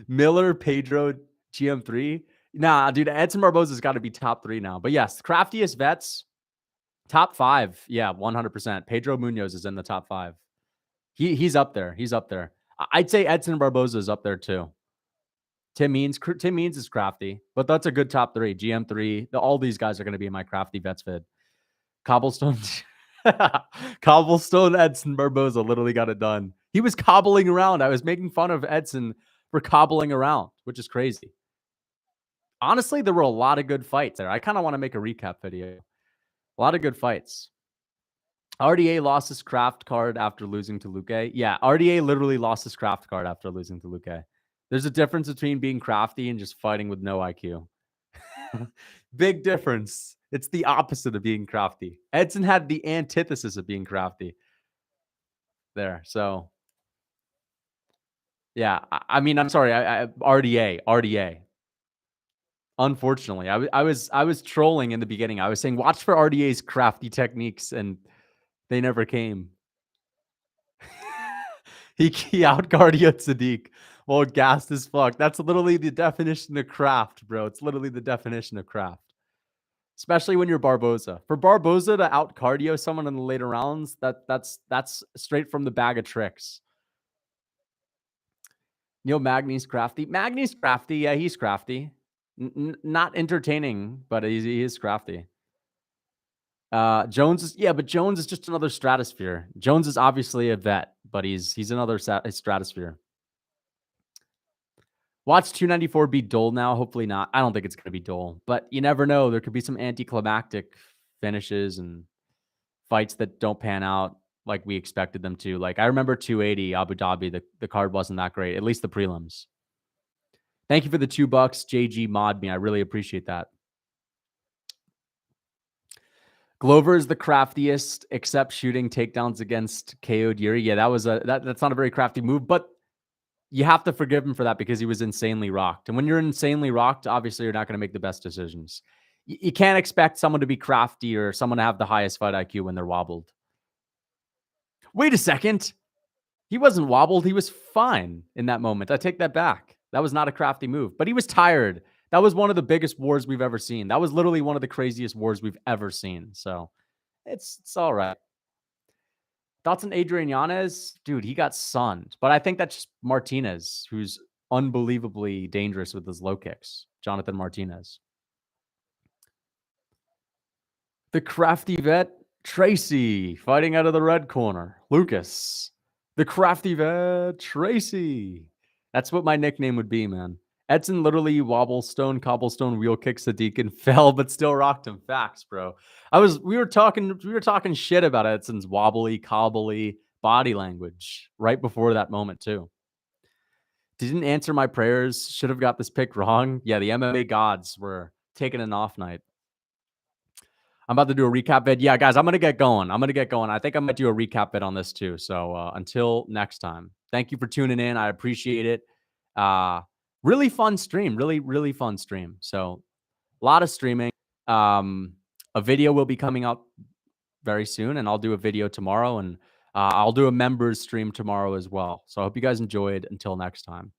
Miller, Pedro, GM3. Nah, dude, Edson Barboza's got to be top 3 now. But yes, craftiest vets, top 5. Yeah, 100%. Pedro Munoz is in the top 5. He's up there. He's up there. I'd say Edson Barboza is up there too. Tim Means is crafty, but that's a good top 3. GM3. All these guys are going to be in my crafty vets vid. Cobblestone. Cobblestone Edson Barboza literally got it done. He was cobbling around. I was making fun of Edson for cobbling around, which is crazy. Honestly, there were a lot of good fights there. I kind of want to make a recap video. A lot of good fights. RDA lost his craft card after losing to Luque. Yeah, RDA literally lost his craft card after losing to Luque. There's a difference between being crafty and just fighting with no IQ. Big difference. It's the opposite of being crafty. Edson had the antithesis of being crafty. There. So, yeah. I mean, I'm sorry. RDA. Unfortunately, I was trolling in the beginning. I was saying, watch for RDA's crafty techniques, and they never came. he out-cardioed Sodiq. Well, gassed as fuck. That's literally the definition of craft, bro. It's literally the definition of craft. Especially when you're Barboza. For Barboza to out-cardio someone in the later rounds, that's straight from the bag of tricks. Neil Magny's crafty. Magny's crafty. Yeah, he's crafty. Not entertaining, but he is crafty. Jones is, but Jones is just another stratosphere. Jones is obviously a vet, but he's another stratosphere. Watch 294 be dull now. Hopefully not. I don't think it's going to be dull, but you never know. There could be some anticlimactic finishes and fights that don't pan out like we expected them to. Like I remember 280 Abu Dhabi. The card wasn't that great, at least the prelims. Thank you for the $2, JG Mod Me. I really appreciate that. Glover is the craftiest, except shooting takedowns against KO'd Yuri. Yeah, that's not a very crafty move, but you have to forgive him for that because he was insanely rocked. And when you're insanely rocked, obviously you're not going to make the best decisions. You can't expect someone to be crafty or someone to have the highest fight IQ when they're wobbled. Wait a second. He wasn't wobbled. He was fine in that moment. I take that back. That was not a crafty move, but he was tired. That was one of the biggest wars we've ever seen. That was literally one of the craziest wars we've ever seen. So it's all right. Thoughts on Adrian Giannis? Dude, he got sunned. But I think that's just Martinez, who's unbelievably dangerous with his low kicks. Jonathan Martinez. The crafty vet, Tracy, fighting out of the red corner. Lucas. The crafty vet, Tracy. That's what my nickname would be, man. Edson literally cobblestone wheel kick Sodiq and fell, but still rocked him. Facts, bro. We were talking shit about Edson's wobbly, cobbly body language right before that moment too. Didn't answer my prayers. Should have got this pick wrong. Yeah, the MMA gods were taking an off night. I'm about to do a recap vid. Yeah, guys, I'm gonna get going. I think I might do a recap vid on this too. So until next time, thank you for tuning in. I appreciate it. Really fun stream. Really fun stream. So a lot of streaming. A video will be coming out very soon, and I'll do a video tomorrow, and I'll do a members stream tomorrow as well. So I hope you guys enjoyed. Until next time.